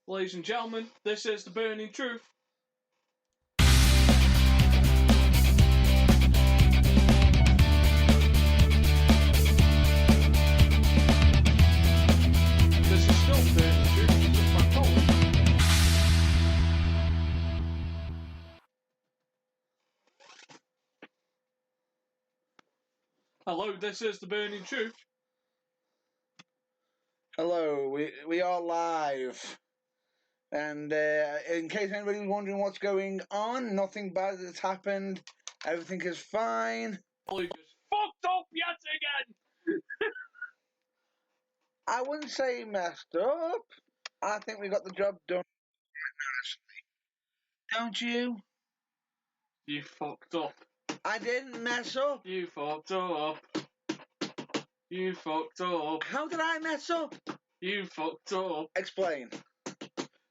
Ladies and gentlemen, this is The Burning Truth. This is still The Burning Truth with my colleague. Hello, this is The Burning Truth. Hello, we are live. And in case anybody's wondering what's going on, nothing bad has happened. Everything is fine. Colleague is fucked up yet again. I wouldn't say messed up. I think we got the job done. Don't you? You fucked up. I didn't mess up. You fucked up. You fucked up. How did I mess up? You fucked up. Explain.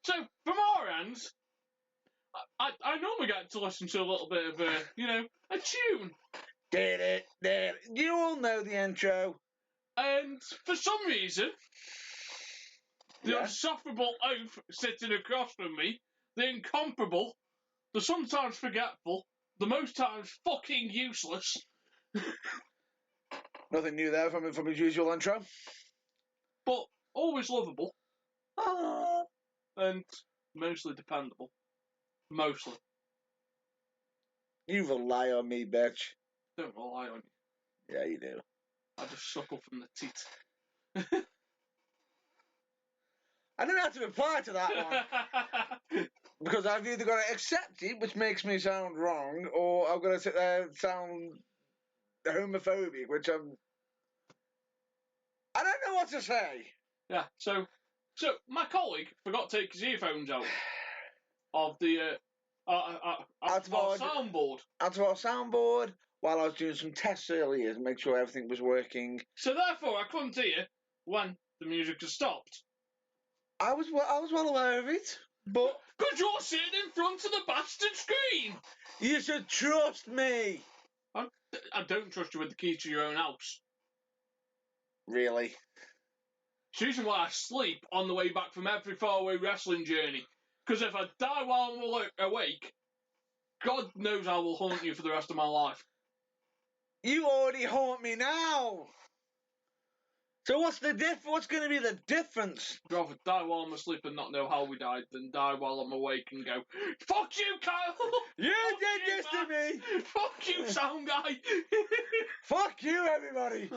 So, from our ends, I normally get to listen to a little bit of a tune. Did it. You all know the intro. And for some reason, the Yeah. insufferable oaf sitting across from me, the incomparable, the sometimes forgetful, the most times fucking useless. Nothing new there from his usual intro. But always lovable. Oh. And mostly dependable. Mostly. You rely on me, bitch. Don't rely on you. Yeah, you do. I just suckle from the teat. I don't have to reply to that one. Because I've either got to accept it, which makes me sound wrong, or I've got to sit there and sound homophobic, which I don't know what to say. Yeah, so my colleague forgot to take his earphones out of the Out of our our soundboard. Out of our soundboard, while I was doing some tests earlier to make sure everything was working. So therefore, I couldn't hear when the music had stopped. I was well aware of it, but Because you're sitting in front of the bastard screen. you should trust me. I don't trust you with the key to your own house. Really? It's the reason why I sleep on the way back from every faraway wrestling journey. Because if I die while I'm awake, God knows I will haunt you for the rest of my life. You already haunt me now. So what's the What's going to be the difference? I'd rather die while I'm asleep and not know how we died than die while I'm awake and go, fuck you, Kyle! You Fuck did you, this to man. me. Fuck you, sound guy! Fuck you, everybody.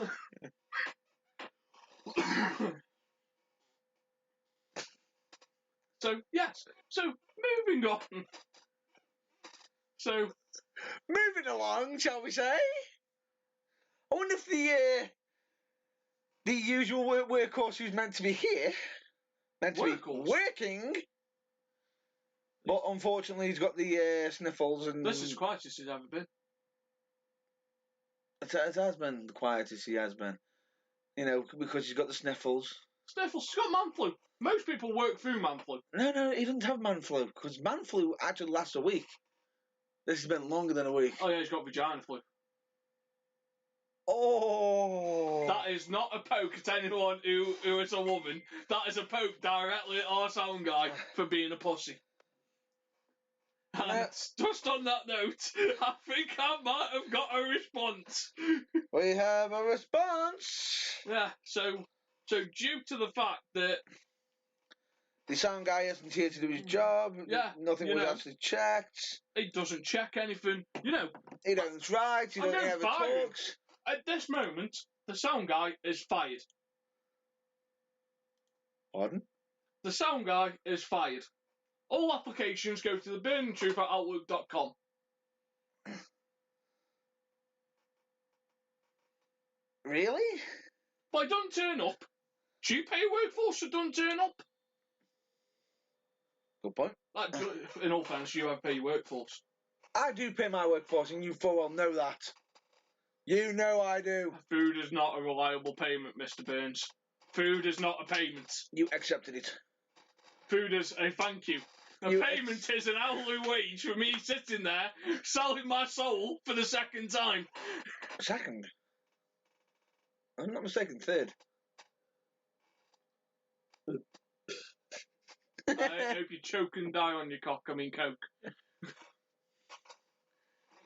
So, yes. So, moving on. So, Moving along, shall we say? I wonder if the usual workhorse who's meant to be here, meant to Workhorse? be working, but unfortunately he's got the sniffles and... this is the quietest he's ever been. It has been the quietest he has been. You know, because he's got the sniffles. Sniffles, he's got man flu. Most people work through man flu. No, he doesn't have man flu, because man flu actually lasts a week. This has been longer than a week. Oh, yeah, he's got vagina flu. Oh! That is not a poke at anyone who is a woman. That is a poke directly at our sound guy for being a pussy. And just on that note, I think I might have got a response. We have a response! Yeah, so due to the fact that The sound guy isn't here to do his job. Yeah, Nothing you was know. actually checked. he doesn't check anything, you know, He don't write. He I don't don't ever fire him. talks. at this moment, the sound guy is fired. Pardon? The sound guy is fired. All applications go to theburningtruth@outlook.com. Really? But I don't turn up. Do you pay a workforce that don't turn up? Good point. Like, in all fairness, you have pay your workforce. I do pay my workforce, and you full well know that. You know I do. Food is not a reliable payment, Mr. Burns. Food is not a payment. You accepted it. Food is a thank you. A You payment is an hourly wage for me sitting there selling my soul for the second time. Second. I'm not mistaken, third. I hope you choke and die on your cock. I mean coke.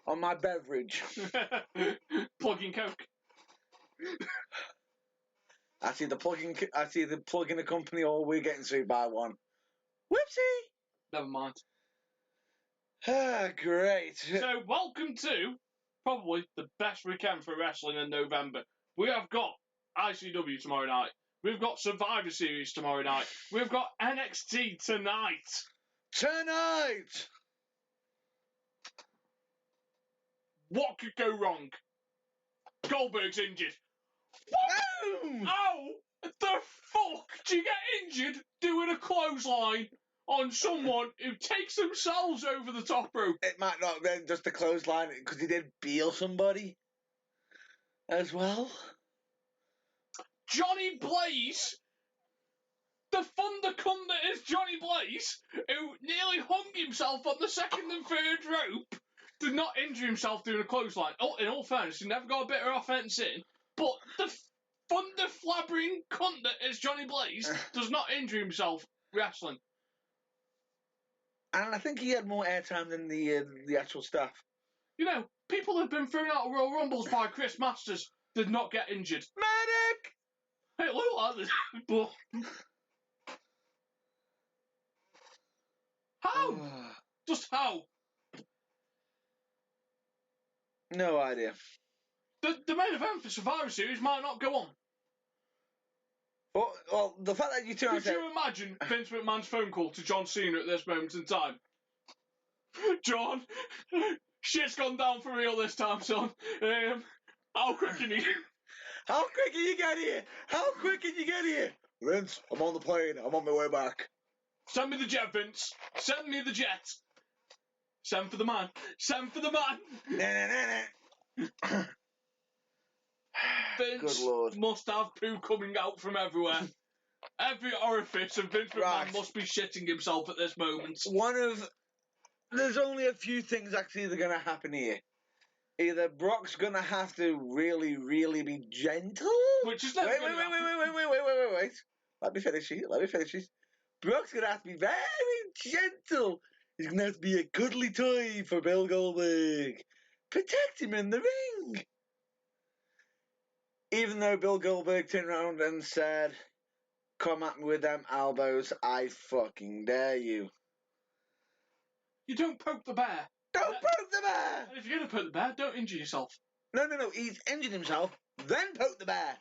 On my beverage. Plugging coke. I see the plug in the company, or we're getting sued by one. Whoopsie! Never mind. Ah, great. So, welcome to probably the best weekend for wrestling in November. We have got ICW tomorrow night. We've got Survivor Series tomorrow night. We've got NXT tonight. Tonight! What could go wrong? Goldberg's injured. Boom! How the fuck do you get injured doing a clothesline on someone who takes themselves over the top rope? It might not have been just a clothesline, because he did Beal somebody as well. Johnny Blaze, the thunder cunt that is Johnny Blaze, who nearly hung himself on the second and third rope, did not injure himself doing a clothesline. Oh, in all fairness, he never got a bit of offense in, but the thunder flabbering cunt that is Johnny Blaze does not injure himself wrestling. And I think he had more airtime than the actual staff. You know, people have been thrown out of Royal Rumbles by Chris Masters did not get injured. Medic! It looked like this. But how? Just how? No idea. The main event for Survivor Series might not go on. Well, the fact that you two Could you imagine Vince McMahon's phone call to John Cena at this moment in time? John, shit's gone down for real this time, son. How quick can you? How quick can you get here? How quick can you get here? Vince, I'm on the plane. I'm on my way back. Send me the jet, Vince. Send me the jet. Send for the man. Send for the man. Vince Good Lord. must have poo coming out from everywhere. Every orifice of Vince McMahon Right. must be shitting himself at this moment. There's only a few things actually that are going to happen here. Either Brock's going to have to really, really be gentle. Which is never Wait. gonna happen. Wait. Let me finish it. Brock's going to have to be very gentle. He's going to have to be a cuddly toy for Bill Goldberg. Protect him in the ring. Even though Bill Goldberg turned around and said, come at me with them elbows, I fucking dare you. You don't poke the bear. Don't poke the bear! And if you're going to poke the bear, don't injure yourself. No, he's injured himself, then poke the bear.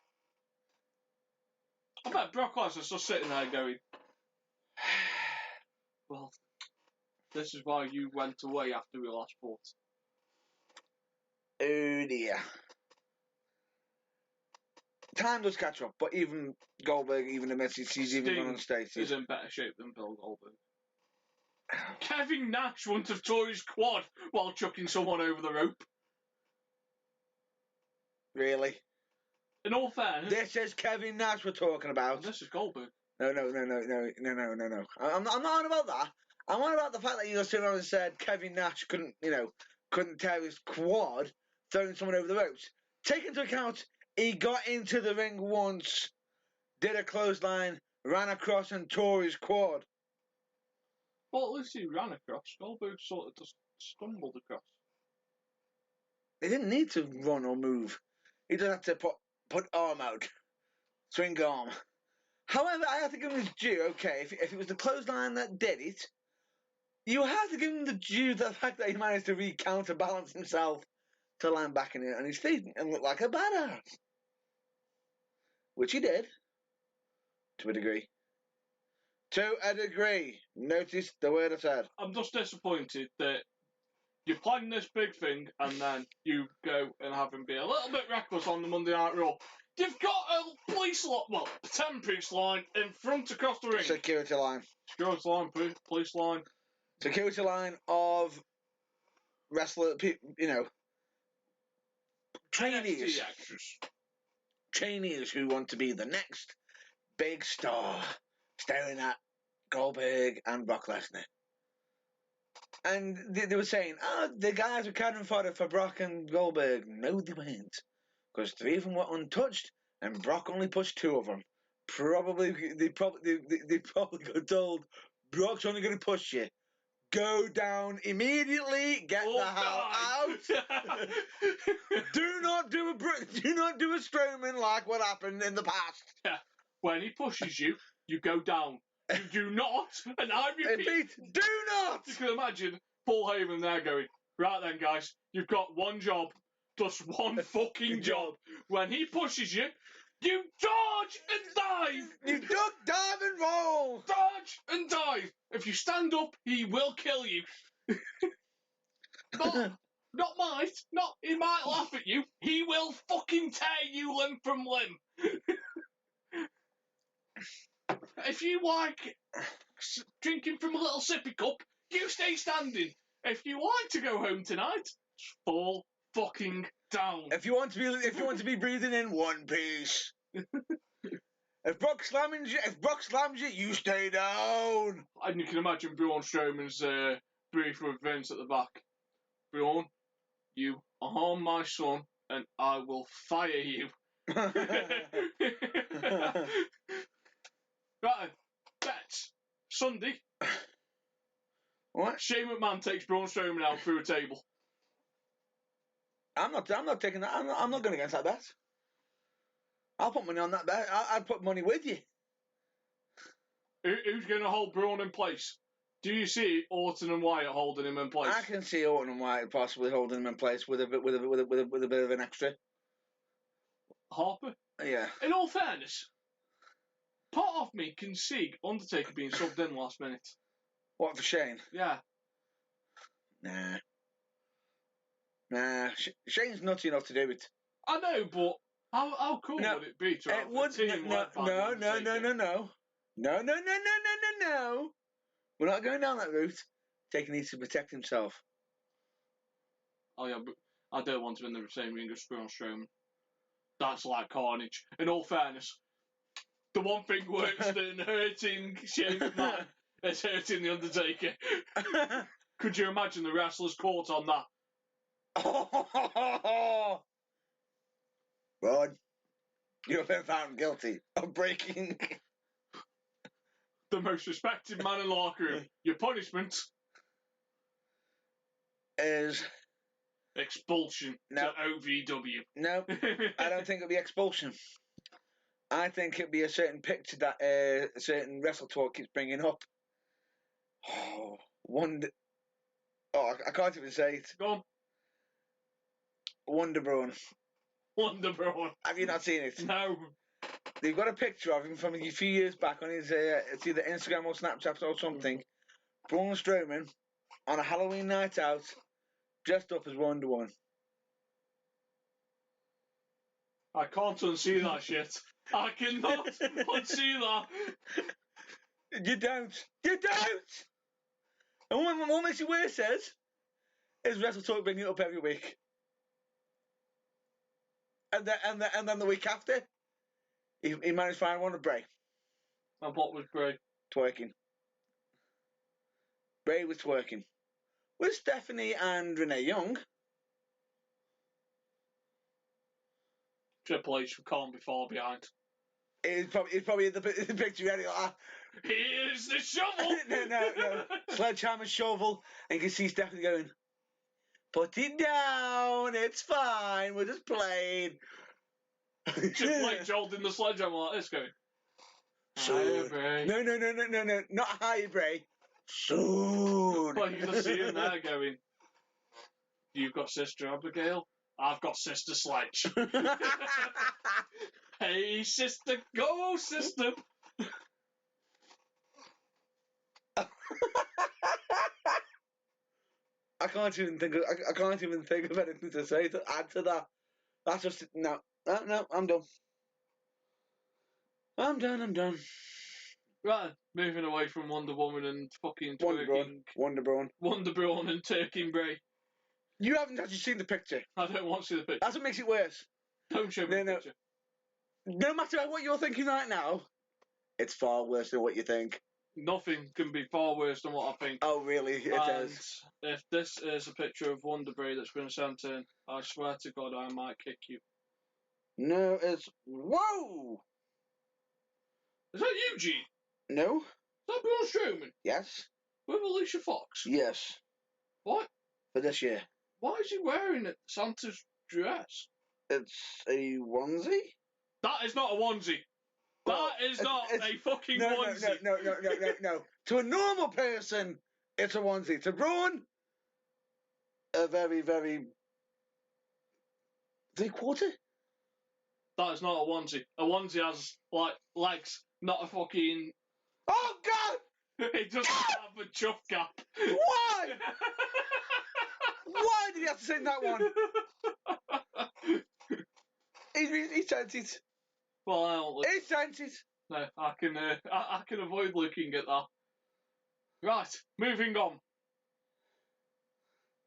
I bet Brock Lesnar's just sitting there going, well, this is why you went away after we last fought. Oh dear. Time does catch up, but even Goldberg, even admits he's even gone on stage. He's in better shape than Bill Goldberg. Kevin Nash wouldn't have tore his quad while chucking someone over the rope. Really? In all fairness, This is Kevin Nash we're talking about. this is Goldberg. No. I'm not on about that. I'm on about the fact that you just turned around and said Kevin Nash couldn't tear his quad throwing someone over the ropes. Take into account he got into the ring once, did a clothesline, ran across and tore his quad. Well, at least he ran across. Goldberg sort of just stumbled across. He didn't need to run or move. He just had to put arm out. Swing arm. However, I have to give him his due, okay, if it was the clothesline that did it, you have to give him the due the fact that he managed to counterbalance himself to land back in it on his feet and look like a badass. Which he did. To a degree. Notice the word I said. I'm just disappointed that you plan this big thing and then you go and have him be a little bit reckless on the Monday Night Raw. You've got a temporary line in front across the ring. Security line. Security line, police line. Security line of wrestler, trainees. NXT actors. Trainees who want to be the next big star, staring at Goldberg and Brock Lesnar. And they were saying, the guys were cannon fodder for Brock and Goldberg. No, they weren't. Because 3 of them were untouched, and Brock only pushed 2 of them. They probably got told, Brock's only going to push you. Go down immediately. Get the hell out. Do not do a Strowman like what happened in the past. Yeah. When he pushes you, you go down. You do not, and I repeat, Do not. you can imagine Paul Heyman there going, right then, guys, you've got one job, just one fucking job. When he pushes you, you dodge and dive. You duck, dive, and roll. Dodge and dive. If you stand up, he will kill you. Not might. Not he might laugh at you. He will fucking tear you limb from limb. If you like drinking from a little sippy cup, you stay standing. If you like to go home tonight, fall fucking down. If you want to be breathing in one piece. If Brock slams you, you stay down. And you can imagine Braun Strowman's brief with Vince at the back. Braun, you harm my son, and I will fire you. Right, bets. Sunday. What? Shane McMahon takes Braun Strowman out through a table. I'm not taking that. I'm not going against that bet. I'll put money on that bet. I'd put money with you. Who's going to hold Braun in place? Do you see Orton and Wyatt holding him in place? I can see Orton and Wyatt possibly holding him in place with a bit of an extra. Harper? Yeah. In all fairness, part of me can see Undertaker being subbed in last minute. What, for Shane? Yeah. Nah. Shane's nutty enough to do it. I know, but how cool would it be to have a team led by No. We're not going down that route. Taker needs to protect himself. Oh yeah, but I don't want him in the same ring as Braun Strowman. That's like carnage. In all fairness, the one thing worse than hurting Shane McMahon is hurting the Undertaker. Could you imagine the wrestlers caught on that? Rod, you have been found guilty of breaking the most respected man in the locker room. Your punishment is expulsion to OVW. No, I don't think it'll be expulsion. I think it'll be a certain picture that a certain Wrestle Talk keeps bringing up. I can't even say it. Go on. Wonder Braun. Wonder Braun. Have you not seen it? No. They've got a picture of him from a few years back on his it's either Instagram or Snapchat or something. Braun Strowman on a Halloween night out, dressed up as Wonder Woman. I can't unsee that shit. I cannot unsee that. You don't. And what makes it worse is Wrestle Talk bringing it up every week. And then the week after, he managed to find one of Bray. And what was Bray? Twerking. Bray was twerking. With Stephanie and Renee Young. Triple H can't be far behind. It's probably the picture ready like that. Here's the shovel! No. Sledgehammer shovel. And you can see Stephanie going, put it down, it's fine, we're just playing. Triple H holding the sledgehammer like this going, Soon. Bray. No, not higher, Bray. Soon. Well, you can see him there going, you've got Sister Abigail, I've got Sister Sledge. Hey, sister, go, sister. I can't even think of anything to say to add to that. That's just no, I'm done. I'm done. Right, moving away from Wonder Woman and fucking twerking. Wonder Braun And Turking Bray. You haven't actually seen the picture. I don't want to see the picture. That's what makes it worse. Don't show me the picture. No matter what you're thinking right now, it's far worse than what you think. Nothing can be far worse than what I think. Oh, really? It is. If this is a picture of Wonder Bray that's been sent in, I swear to God I might kick you. No, it's... Whoa! Is that you, Gene? No. Is that Braun Strowman Yes. with Alicia Fox. Yes. What? For this year. Why is he wearing Santa's dress? It's a onesie. That is not a onesie. Well, That is not it's- a fucking No. onesie. No. To a normal person, it's a onesie. To Braun, a very, very 3/4. That is not a onesie. A onesie has like legs, not a fucking. Oh God! It doesn't have a chuff gap. Why? Why did he have to say that one? He sent it. Well, I don't look. He sent it. No, I can avoid looking at that. Right, moving on.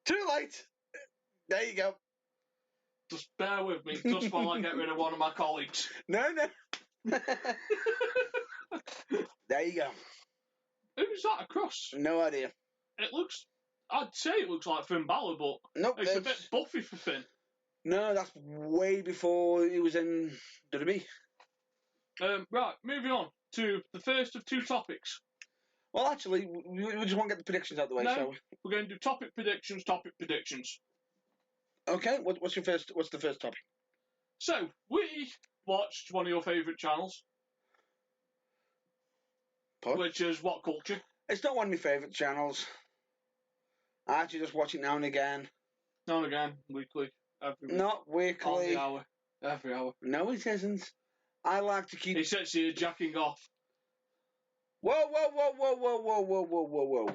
Too late. There you go. Just bear with me, just while I get rid of one of my colleagues. No. There you go. Who's that across? No idea. It looks. I'd say it looks like Finn Balor, but Nope. it's a bit buffy for Finn. No, that's way before he was in WWE. Right, moving on to the first of two topics. Well, actually, we just want to get the predictions out of the way. No. So, We're going to do topic predictions. okay. What's the first topic? So, we watched one of your favourite channels, Pardon? which is What Culture. It's not one of my favourite channels. I actually just watch it now and again. Now and again, weekly, every week. Not On the weekly. hour. Every hour. No, it isn't. I like to keep. He sits here jacking off. Whoa.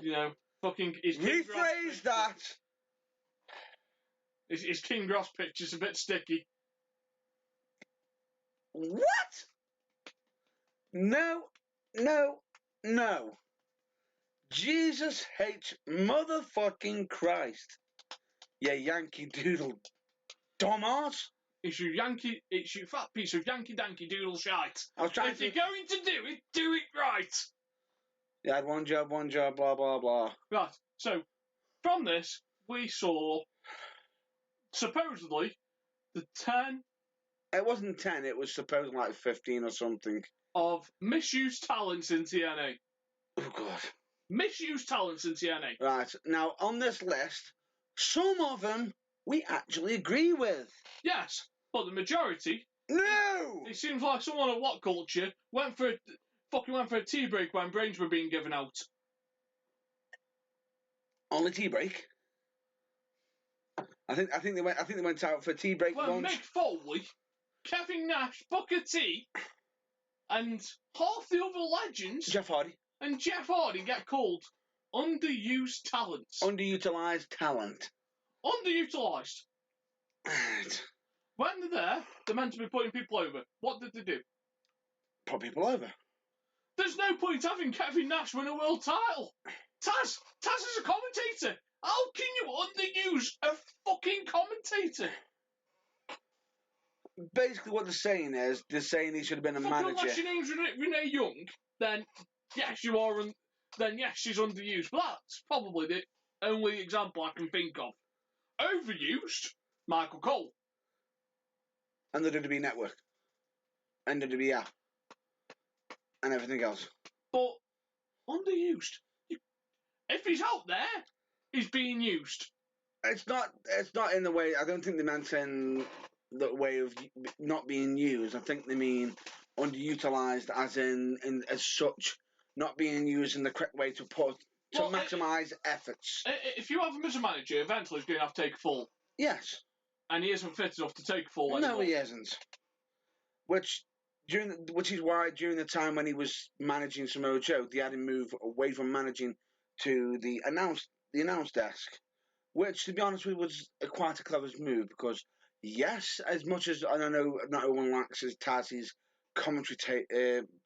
You know, fucking. His King Ross Rephrase picture- that. His King Ross picture's a bit sticky. What? No. Jesus H. motherfucking Christ. You Yankee Doodle dumbass. It's your fat piece of Yankee Danky Doodle shite. I was trying If to. you're going to do it right. You had one job, blah, blah, blah. Right, so, from this, we saw, supposedly, the 10 It wasn't 10, it was supposed like 15 or something. of misused talents in TNA. Oh, God. Misused talents in TNA. Right, now on this list, some of them we actually agree with. Yes, but the majority, No! it seems like someone at What Culture went for a tea break when brains were being given out. On the tea break. I think they went out for a tea break When once. Mick Foley, Kevin Nash, Booker T, and half the other legends Jeff Hardy. and Jeff Hardy get called underused talents. Underutilized talent. Underutilised. Right. When they're there, they're meant to be putting people over. What did they do? Put people over. There's no point having Kevin Nash win a world title. Taz is a commentator. How can you underuse a fucking commentator? Basically what they're saying is, they're saying he should have been a manager. Unless your name's Renee Young, then yes, you are. Then yes, she's underused. But that's probably the only example I can think of. Overused, Michael Cole. And the WWE Network. And the WWE app. And everything else. But underused. If he's out there, he's being used. It's not in the way, I don't think they meant in the way of not being used. I think they mean underutilized as in as such, not being used in the correct way to maximise efforts. If you have him as a manager, eventually he's going to have to take a fall. Yes. And he isn't fit enough to take a fall anymore. No, he isn't. Which is why during the time when he was managing Samoa Joe, they had him move away from managing to the announce desk, which, to be honest with you, was quite a clever move because, yes, as much as I don't know, not everyone likes Taz's commentary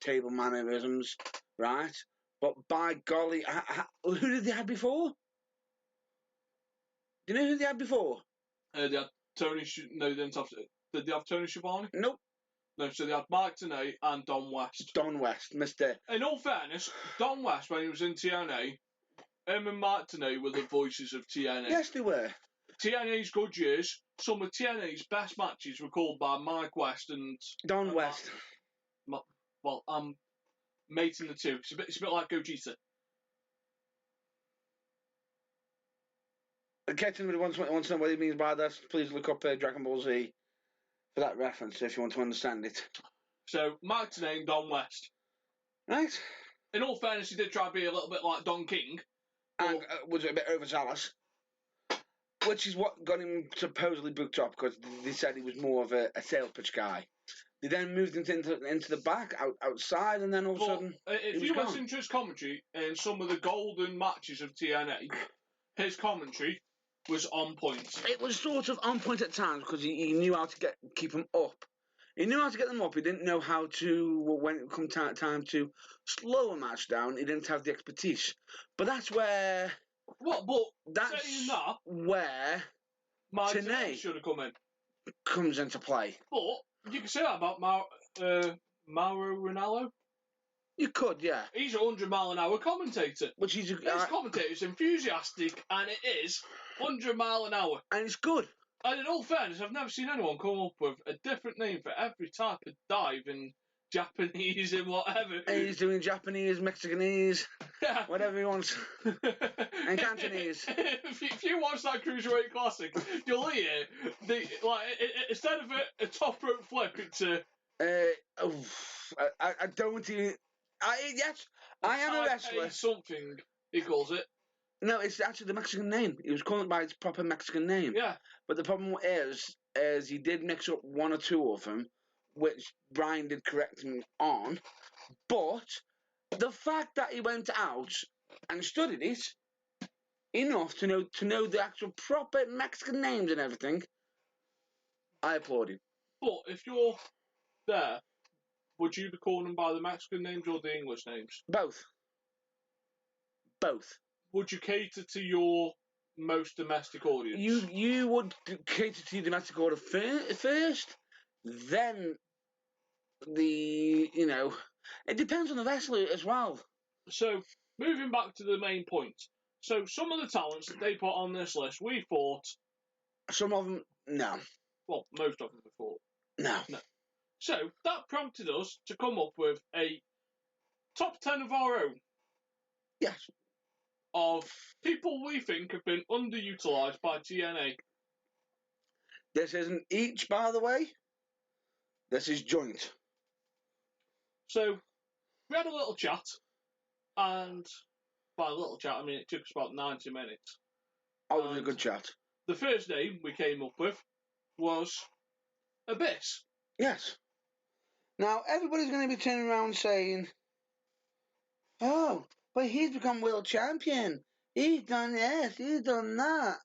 table mannerisms, right? But by golly, who did they have before? Do you know who they had before? They had Tony. No, they didn't have. Did they have Tony Schiavone? Nope. No, so they had Mike Tenay and Don West. Don West, Mr. In all fairness, Don West, when he was in TNA, him and Mike Tenay were the voices of TNA. Yes, they were. TNA's good years, some of TNA's best matches were called by Mike West and Don West. mating the two. It's a bit like Gogeta. In case anybody wants to know what he means by that, please look up Dragon Ball Z for that reference if you want to understand it. So, Mike's name, Don West. Right? In all fairness, he did try to be a little bit like Don King. And was a bit overzealous. Which is what got him supposedly booked up, because they said he was more of a sales pitch guy. They then moved him into the back, outside, and then all of a sudden, if you listen to his commentary in some of the golden matches of TNA, his commentary was on point. It was sort of on point at times, because he knew how to keep them up. He knew how to get them up. He didn't know how to, when it come time to slow a match down, he didn't have the expertise. But that's where... What? But that's saying that, where Tenay should have come in. Comes into play. But you can say that about Mauro Ranallo. You could, yeah. He's a 100-mile-an-hour commentator. Which he's his commentator is enthusiastic, and it is 100 mile an hour. And it's good. And in all fairness, I've never seen anyone come up with a different name for every type of dive in Japanese and whatever. He's doing Japanese, Mexicanese, whatever he wants. And Cantonese. If you watch that Cruiserweight Classic, you'll hear instead of a top rope flip, it's a... I don't even... Yes, I am a wrestler. Something, he calls it. No, it's actually the Mexican name. He was calling it by its proper Mexican name. Yeah. But the problem is he did mix up one or two of them, which Brian did correct him on. But the fact that he went out and studied it enough to know the actual proper Mexican names and everything, I applaud him. But if you're there, would you be calling them by the Mexican names or the English names? Both. Would you cater to your most domestic audience? You would cater to your domestic order first, then it depends on the wrestler as well. So, moving back to the main point. So, some of the talents that they put on this list, we thought... Some of them, no. Well, most of them we thought. No. So, that prompted us to come up with a top 10 of our own. Yes. Of people we think have been underutilised by TNA. This isn't each, by the way. This is joint. So, we had a little chat, and by a little chat, I mean it took us about 90 minutes. Oh, it was a good chat. The first name we came up with was Abyss. Yes. Now, everybody's going to be turning around saying, oh, but he's become world champion. He's done this, he's done that.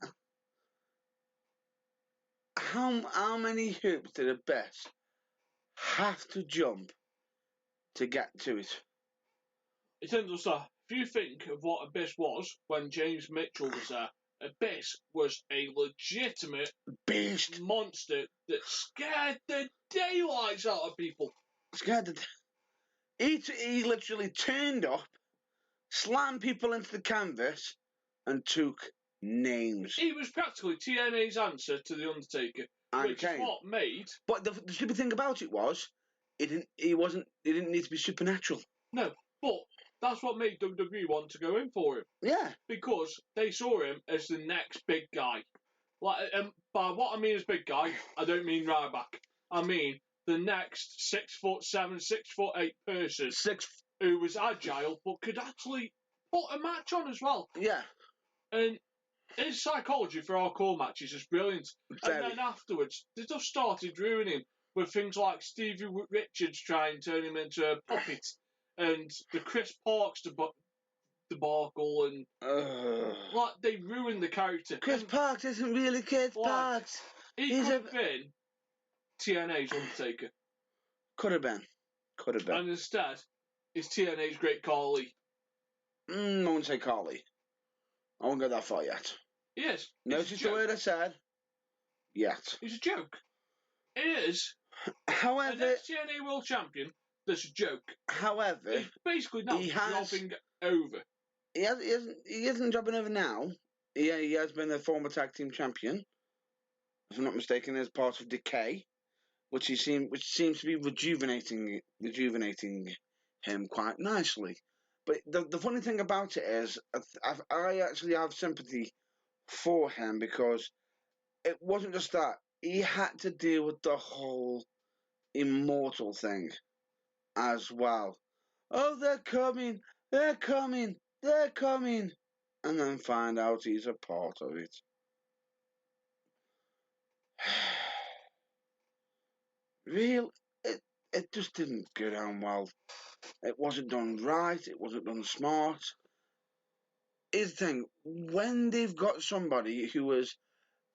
How many hoops did Abyss have to jump to get to it? In terms of stuff, if you think of what Abyss was when James Mitchell was there, Abyss was a legitimate beast monster that scared the daylights out of people. He literally turned up, slammed people into the canvas, and took names. He was practically TNA's answer to The Undertaker, which is what made... But the stupid thing about it was, it didn't need to be supernatural. No, but that's what made WWE want to go in for him. Yeah. Because they saw him as the next big guy. By what I mean as big guy, I don't mean Ryback. I mean the next 6'7", 6'8" person who was agile but could actually put a match on as well. Yeah. And his psychology for our core matches is brilliant. And then afterwards, they just started ruining him with things like Stevie Richards trying to turn him into a puppet, and the Chris Parks debacle, and they ruined the character. Chris Parks isn't really Chris Parks. He could have been TNA's Undertaker. Could have been. And instead, it's TNA's Great Khali. I wouldn't say Khali. I won't go that far yet. He is. Notice the word I said. Yet. He's a joke. It is. However, the next TNA World Champion, that's a joke. However, he's basically not jobbing over. He isn't jobbing over now. He has been a former tag team champion, if I'm not mistaken, as part of Decay, which seems to be rejuvenating him quite nicely. But the funny thing about it is, I actually have sympathy for him because it wasn't just that. He had to deal with the whole immortal thing as well. Oh, they're coming, they're coming, they're coming. And then find out he's a part of it. Real, it just didn't go down well. It wasn't done right, it wasn't done smart. Here's the thing, when they've got somebody who is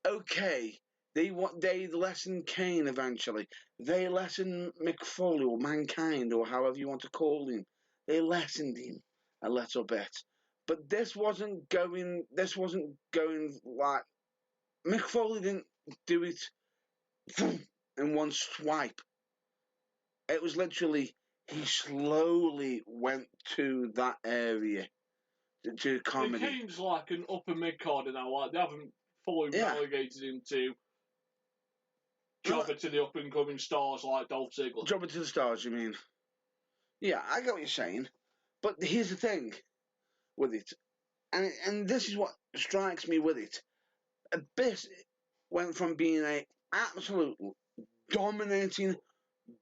okay, they lessen Kane eventually. They lessen Mick Foley or Mankind or however you want to call him. They lessened him a little bit. But this wasn't going like Mick Foley didn't do it in one swipe. It was literally he slowly went to that area to comedy. Kane's like an upper mid carder now. Like they haven't fully relegated him to jobber to the up and coming stars like Dolph Ziggler. Jobber to the stars, you mean? Yeah, I get what you're saying. But here's the thing with it, and this is what strikes me with it. Abyss went from being an absolute dominating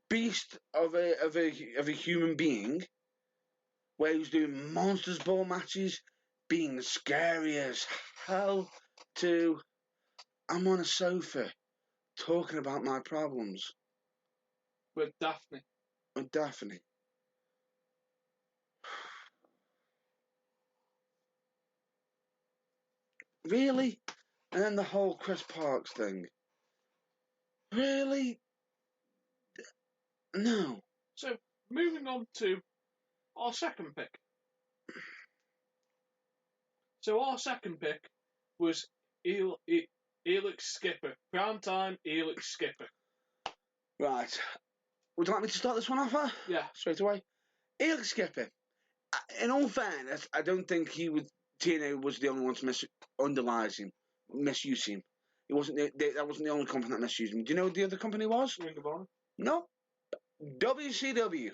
beast of a human being, where he was doing monsters ball matches, being scary as hell, to I'm on a sofa talking about my problems with Daphne. Really? And then the whole Chris Parks thing. Really? No. So, moving on to our second pick. So, our second pick was Elix Skipper. Primetime Elix Skipper. Right. Would you like me to start this one off? Yeah. Straight away? Elix Skipper. In all fairness, I don't think TNA was the only one to misuse him. It wasn't that wasn't the only company that misused him. Do you know what the other company was? Ring of Honor. No. WCW.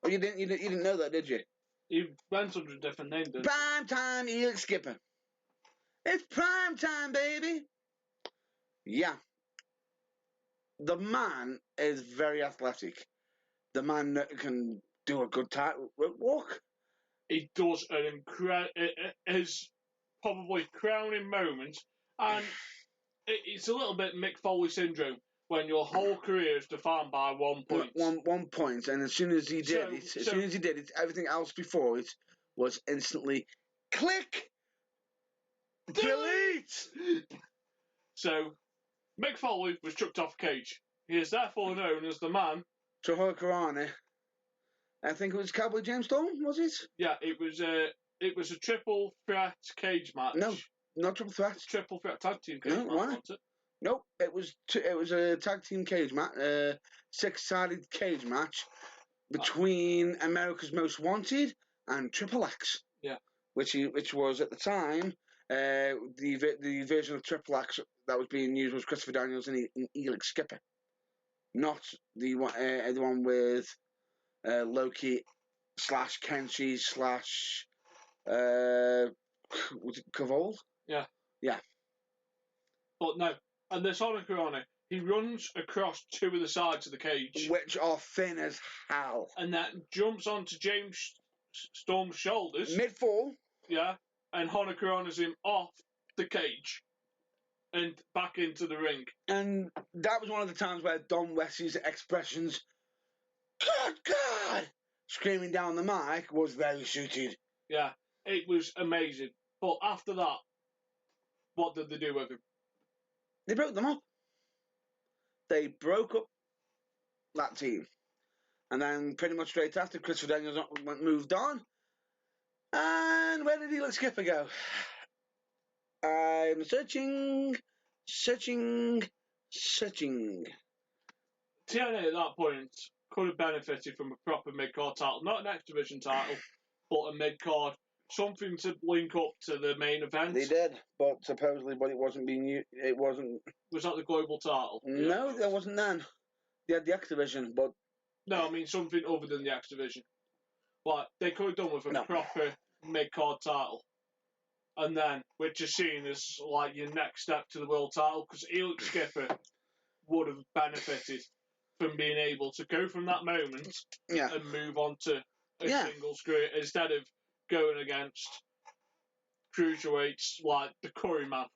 Oh, you didn't know that, did you? He went under a different name, didn't he? Primetime Elix Skipper. It's prime time, baby. Yeah. The man is very athletic. The man can do a good tightrope walk. He does an his probably crowning moment, and it's a little bit Mick Foley syndrome when your whole career is defined by 1 point. One point, and as soon as he did it, everything else before it was instantly click, delete. So, Mick Foley was chucked off cage. He is therefore known as the man. Tomohiro Karane. I think it was Cowboy James Storm, was it? Yeah, it was a triple threat cage match. No, not triple threat. Triple threat tag team cage match, wasn't it? Nope, it was a tag team cage match, 6-sided cage match between America's Most Wanted and Triple X. Yeah. Which was at the time the version of Triple X that was being used was Christopher Daniels and Elix Skipper, not the one with Loki / Kenshi / was it Kavold? Yeah. Yeah. But no, and this Honor Karane, he runs across two of the sides of the cage, which are thin as hell, and then jumps onto James Storm's shoulders mid-fall. Yeah, and Honor Karane's him off the cage and back into the ring. And that was one of the times where Don Wesley's expressions, "Good God!" screaming down the mic was very suited. Yeah, it was amazing. But after that, what did they do with him? They broke them up. They broke up that team. And then pretty much straight after, Christopher Daniels moved on. And where did Elix Skipper go? I'm searching. TNA at that point could have benefited from a proper mid-card title. Not an X Division title, but a mid-card. Something to link up to the main event. They did, but supposedly, it wasn't being used. It wasn't. Was that the global title? No, there wasn't then. They had the X Division, but No, I mean something other than the X Division. Like, they could have done with a No. proper mid-card title. And then, which is seen as, like, your next step to the world title, because Elix Skipper would have benefited from being able to go from that moment Yeah. and move on to a Yeah. singles career instead of going against cruiserweights like the Curry Man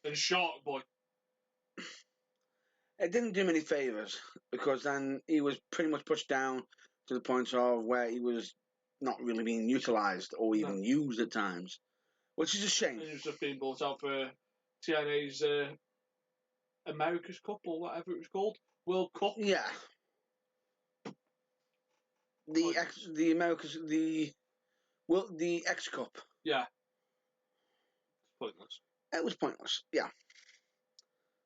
and Shark Boy. It didn't do him any favours because then he was pretty much pushed down to the point of where he was not really being utilised or even used at times, which is a shame. And he was just being brought out for TNA's America's Cup or whatever it was called, World Cup. Yeah. The X Cup. Yeah. Pointless. It was pointless. Yeah.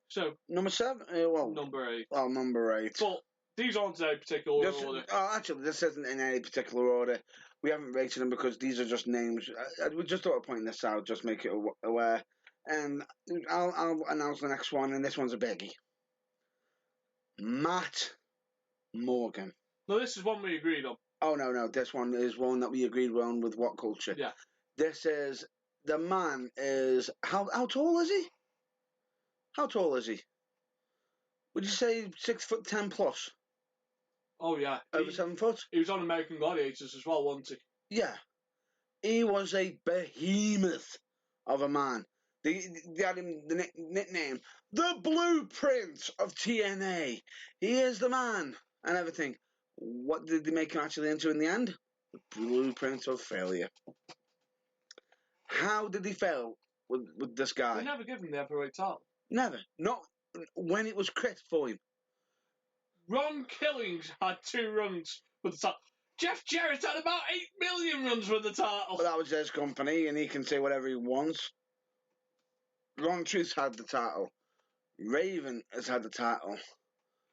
So number 7. Number 8. Well, number 8. But these aren't in a particular order. Actually, this isn't in any particular order. We haven't rated them because these are just names. We just thought of pointing this out, just make it aware. And I'll announce the next one, and this one's a biggie. Matt Morgan. No, this is one we agreed on. Oh, no. This one is one that we agreed on with What Culture. Yeah. This is... The man is... How tall is he? How tall is he? Would you say 6'10" plus? Oh, yeah. Over 7 foot? He was on American Gladiators as well, wasn't he? Yeah. He was a behemoth of a man. They had him the nickname, the Blueprint of TNA. He is the man and everything. What did they make him actually into in the end? The Blueprint of Failure. How did he fail with this guy? They never gave him the heavyweight title. Never. Not when it was crit for him. Ron Killings had 2 runs with the title. Jeff Jarrett had about 8 million runs with the title. But that was his company, and he can say whatever he wants. Ron Truth had the title. Raven has had the title.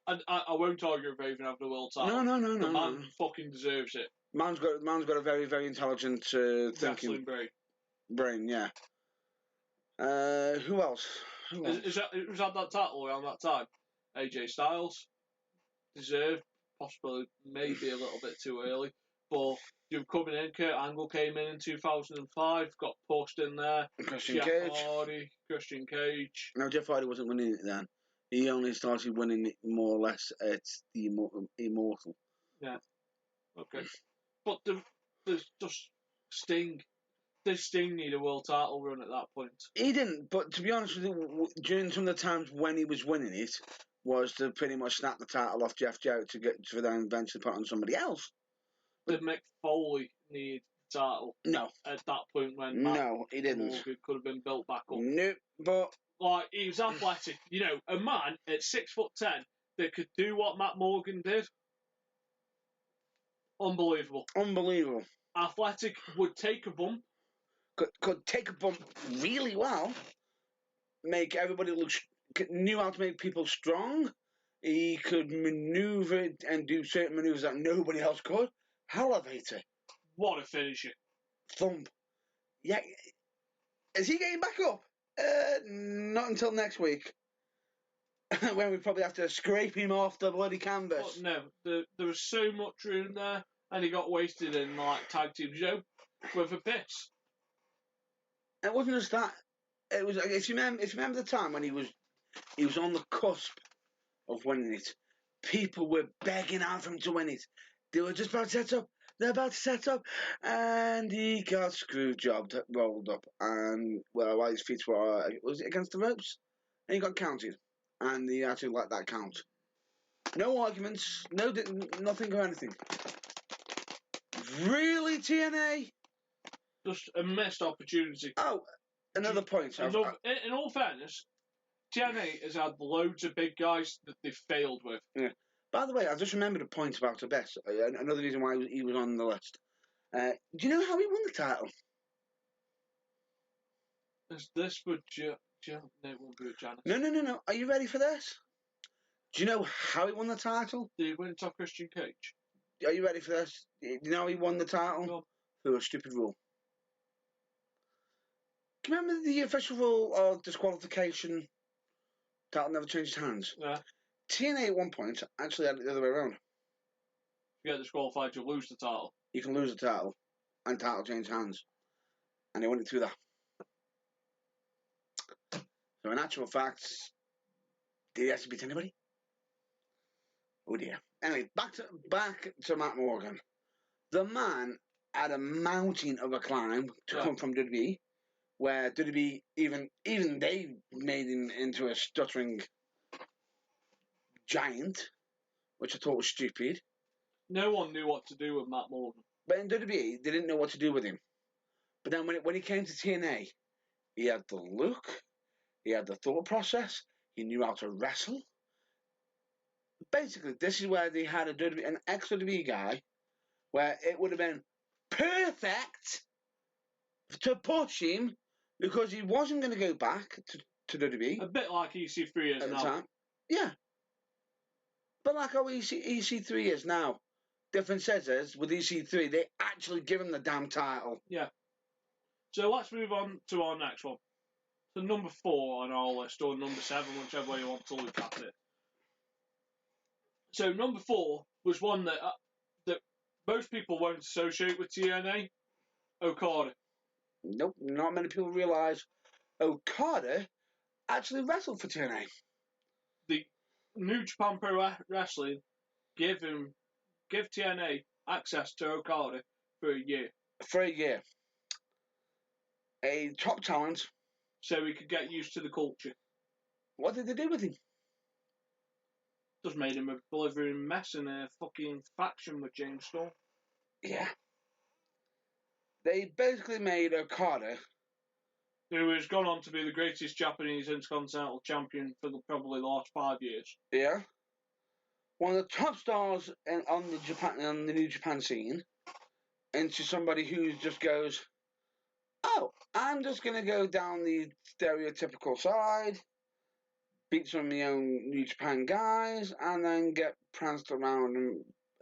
And I won't argue with Raven having the world title. No. The man fucking deserves it. Man's got a very, very intelligent thinking brain. Yeah. Who else? Who's had that title around that time? AJ Styles deserved, possibly maybe a little bit too early, but you're coming in. Kurt Angle came in 2005, got pushed in there. Christian Cage. Hardy, Christian Cage. No, Jeff Hardy wasn't winning it then. He only started winning it more or less at the Immortal. Yeah. Okay. But there's just Sting. Does Sting need a world title run at that point? He didn't, but to be honest with you, during some of the times when he was winning it, was to pretty much snap the title off Jeff Jarrett for then eventually put on somebody else. Did Mick Foley need the title? No. At that point when no, he didn't. Morgan could have been built back up. Nope, but like he was athletic. You know, a man at 6'10" that could do what Matt Morgan did. Unbelievable. Unbelievable. Athletic, would take a bump. Could take a bump really well. Make everybody look... Knew how to make people strong. He could maneuver and do certain maneuvers that nobody else could. Elevator. What a finisher. Thump. Yeah. Is he getting back up? Not until next week. When we probably have to scrape him off the bloody canvas. But no, there was so much room there, and he got wasted in like tag team show with a piss. It wasn't just that. It was. If you remember the time when he was on the cusp of winning it, people were begging out for him to win it. They were just about to set up. They're about to set up, and he got screw jobbed, rolled up, and while his feet were was it against the ropes, and he got counted, and he actually let that count. No arguments, nothing or anything. Really, TNA? Just a missed opportunity. Oh, another point. In all fairness, TNA has had loads of big guys that they've failed with. Yeah. By the way, I just remembered a point about Abyss. Another reason why he was on the list. Do you know how he won the title? Is this for no, it won't be with Janice. No. Are you ready for this? Do you know how he won the title? Did he win top Christian Cage? Are you ready for this? Do you know how he won the title? No. Through a stupid rule. Do you remember the official rule of disqualification? Title never changed hands. Yeah. TNA at one point actually had it the other way around. You get disqualified, you lose the title. You can lose the title, and title change hands. And they went through that. So in actual fact, did he actually beat anybody? Oh dear. Anyway, back to Matt Morgan. The man had a mountain of a climb to come from WWE, where WWE even they made him into a stuttering giant, which I thought was stupid. No one knew what to do with Matt Morgan. But in WWE, they didn't know what to do with him. But then when he came to TNA, he had the look, he had the thought process, he knew how to wrestle. Basically, this is where they had an ex-WWE guy, where it would have been perfect to push him because he wasn't going to go back to WWE. A bit like EC3 is at now. the time. Yeah. But like how EC3 is now. Difference is with EC3, they actually give him the damn title. Yeah. So let's move on to our next one. So number 4 on our list, or number 7, whichever way you want to look at it. So number 4 was one that most people won't associate with TNA, Okada. Nope, not many people realise Okada actually wrestled for TNA. The New Japan Pro Wrestling give TNA access to Okada for a year. For a year. A top talent. So he could get used to the culture. What did they do with him? Just made him a blithering mess in a fucking faction with James Storm. Yeah. They basically made Okada, who has gone on to be the greatest Japanese Intercontinental Champion for probably the last 5 years. yeah, one of the top stars on the New Japan scene, into somebody who just goes, oh, I'm just going to go down the stereotypical side, beat some of my own New Japan guys, and then get pranced around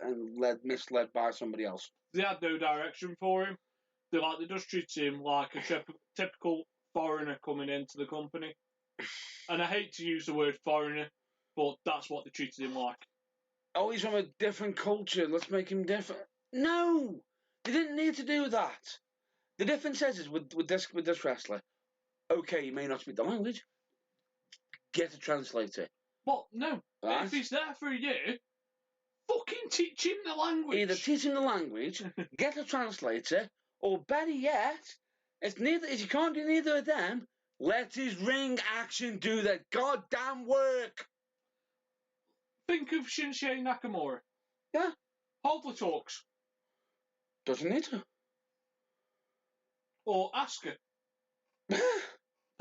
and misled by somebody else. They had no direction for him. They just treated him like a typical foreigner coming into the company. And I hate to use the word foreigner, but that's what they treated him like. Oh, he's from a different culture. Let's make him different. No, they didn't need to do that. The difference is with this wrestler. Okay, you may not speak the language. Get a translator. Well, no. Right? If he's there for a year, fucking teach him the language. Either teach him the language, get a translator, or better yet, if you can't do neither of them, let his ring action do the goddamn work. Think of Shinsuke Nakamura. Yeah. Hardly talks. Doesn't need to. Or Asuka.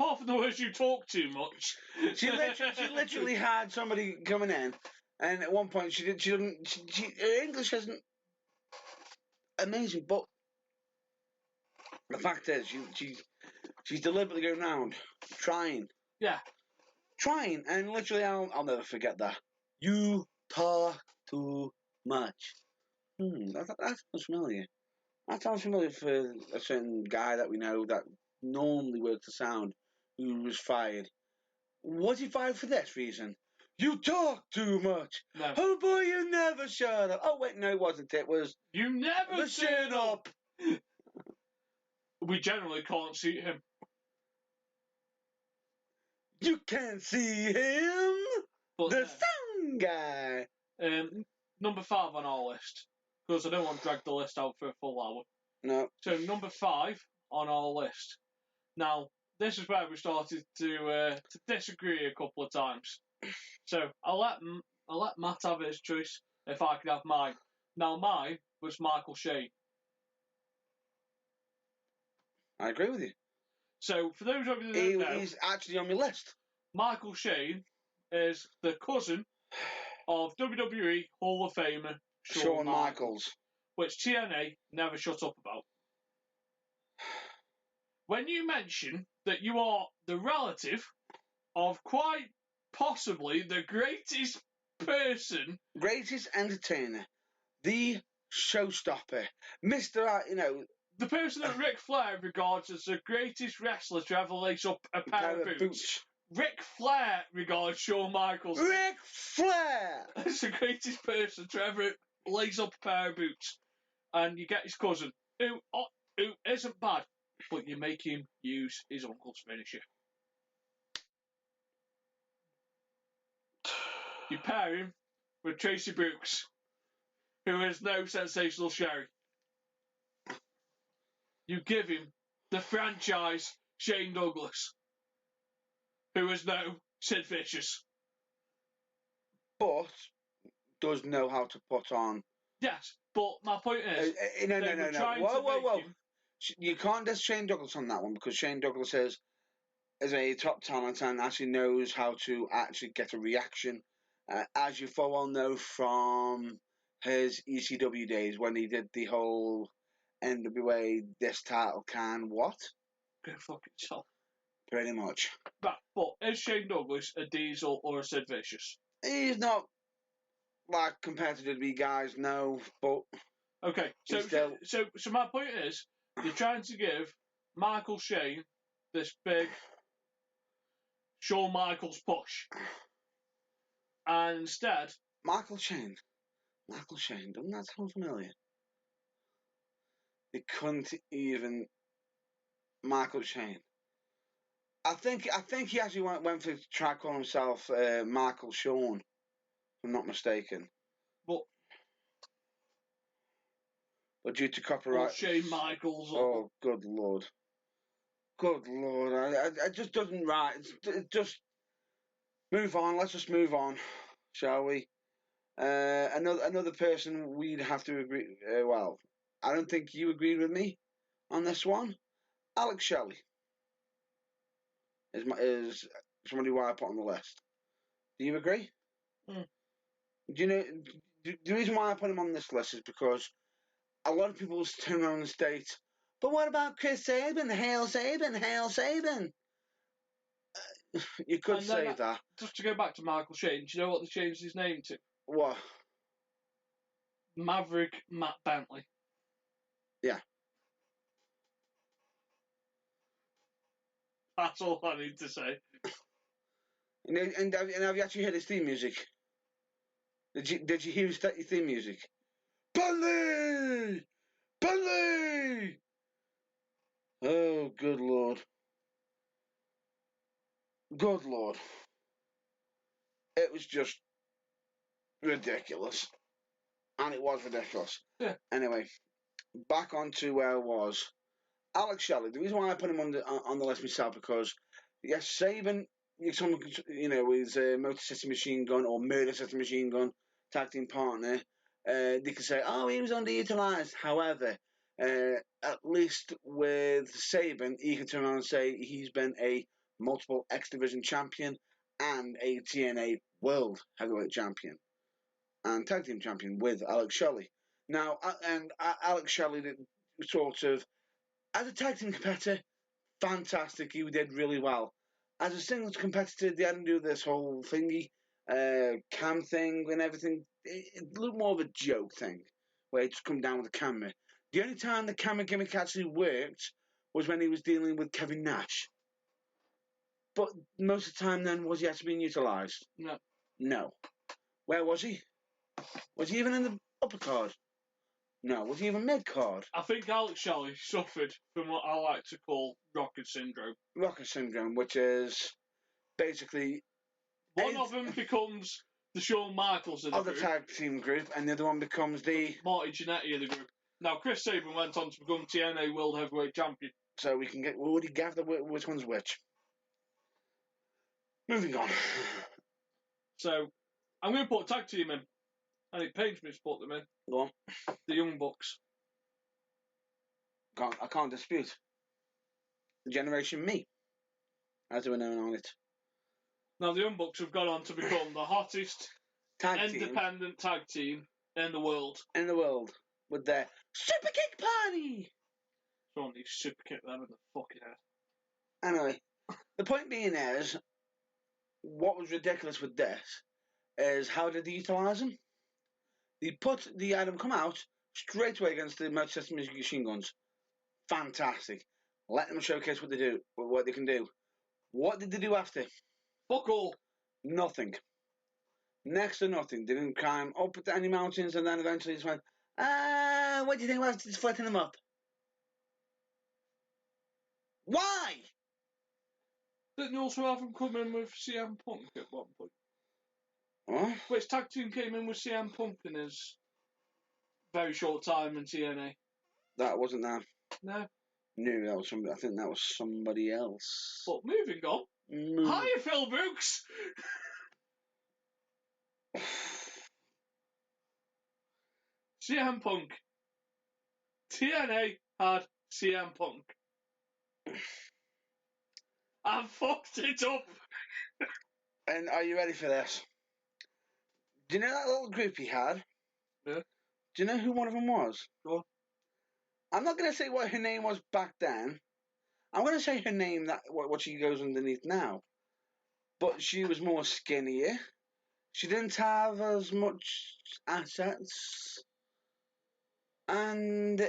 Apart from the words you talk too much. She literally had somebody coming in, and at one point her English isn't amazing, but the fact is she's deliberately going around trying. Yeah. Trying, and literally I'll never forget that. You talk too much. That sounds familiar. That sounds familiar for a certain guy that we know that normally works the sound, who was fired. Was he fired for this reason? You talk too much. No. Oh boy, you never shut up. Oh wait, no, it wasn't. It was you never shut up. We generally can't see him. You can't see him. But the sound guy. Number 5 on our list, because I don't want to drag the list out for a full hour. No. So number 5 on our list. Now, this is where we started to disagree a couple of times. So I'll let Matt have his choice if I could have mine. Now mine was Michael Shane. I agree with you. So for those of you that don't know, he's actually on my list. Michael Shane is the cousin of WWE Hall of Famer Shawn Michaels, which TNA never shut up about. When you mention that you are the relative of quite possibly the greatest entertainer, the showstopper, Mr. the person that Ric Flair regards as the greatest wrestler to ever lace up a pair of boots. Ric Flair regards Shawn Michaels Ric Flair as the greatest person to ever lays up a pair of boots, and you get his cousin, who isn't bad, but you make him use his uncle's finisher. You pair him with Tracy Brooks, who is no sensational Sherry. You give him the franchise Shane Douglas, who is no Sid Vicious. But does know how to put on. Yes, but my point is, No. trying Whoa, to whoa, make whoa. him- You can't diss Shane Douglas on that one because Shane Douglas is a top talent and actually knows how to actually get a reaction. As you full well know from his ECW days when he did the whole NWA this title can what? Go fuck yourself. Pretty much. But is Shane Douglas a Diesel or a Sid Vicious? He's not like compared to WWE guys, no, but Okay, so my point is, you're trying to give Michael Shane this big Shawn Michaels push, and instead, Michael Shane, doesn't that sound familiar? They couldn't even Michael Shane. I think he actually went to try to call himself Michael Shawn, if I'm not mistaken. But due to copyright, or Shane Michaels. Oh, good lord! It just doesn't right. It just move on. Let's just move on, shall we? Another person we'd have to agree. Well, I don't think you agreed with me on this one. Alex Shelley is somebody who I put on the list. Do you agree? Mm. Do you know the reason why I put him on this list is because a lot of people turn around and state, but what about Chris Sabin? Hail Sabin! Hail Sabin! You could say that. Just to go back to Michael Shane, do you know what they changed his name to? What? Maverick Matt Bentley. Yeah. That's all I need to say. And have you actually heard his theme music? Did you hear his theme music? Bunny! Bunny! Oh, good lord. Good lord. It was just ridiculous. And it was ridiculous. Yeah. Anyway, back on to where I was. Alex Shelley. The reason why I put him on the list myself because yes, Sabin, someone with Motor City Machine Gun or Murder City Machine Gun tag team partner, they could say, oh, he was underutilized. However, at least with Sabin, he can turn around and say he's been a multiple X Division champion and a TNA World Heavyweight Champion and tag team champion with Alex Shelley. Now, Alex Shelley sort of as a tag team competitor, fantastic. He did really well. As a singles competitor, they had to do this whole thingy, cam thing and everything. It looked more of a joke thing, where he just come down with the camera. The only time the camera gimmick actually worked was when he was dealing with Kevin Nash. But most of the time then, was he actually being utilised? No. No. Where was he? Was he even in the upper card? No. Was he even mid-card? I think Alex Shelley suffered from what I like to call Rocker Syndrome. Rocker Syndrome, which is basically... One of them becomes the Shawn Michaels of the tag team group, and the other one becomes the... Marty Jannetty of the group. Now, Chris Sabin went on to become TNA World Heavyweight Champion. So we can get... We already gathered which one's which. Moving on. So, I'm going to put a tag team in. And it pains me to put them in. Go on. The Young Bucks. I can't dispute. Generation Me, as we're known on it. Now, the Young Bucks have gone on to become the hottest independent tag team in the world. In the world. With their Super Kick Party! Someone needs to super kick them in the fucking head. Anyway, the point being is, what was ridiculous with this is how did they utilise them? They had them come out straight away against the Motor City Machine Guns. Fantastic. Let them showcase what they can do. What did they do after? Fuck all. Nothing. Next to nothing. Didn't climb up any mountains, and then eventually just went, what do you think about just flattening them up? Why? Didn't you also have him come in with CM Punk at one point? What? Which tag team came in with CM Punk in his very short time in TNA? That wasn't that. No. No, that was somebody. I think that was somebody else. But moving on. Hiya, Phil Brooks! CM Punk. TNA had CM Punk. I fucked it up. And are you ready for this? Do you know that little group he had? Yeah. Do you know who one of them was? Go on. I'm not going to say what her name was back then. I'm going to say her name, that what she goes underneath now. But she was more skinnier. She didn't have as much assets. And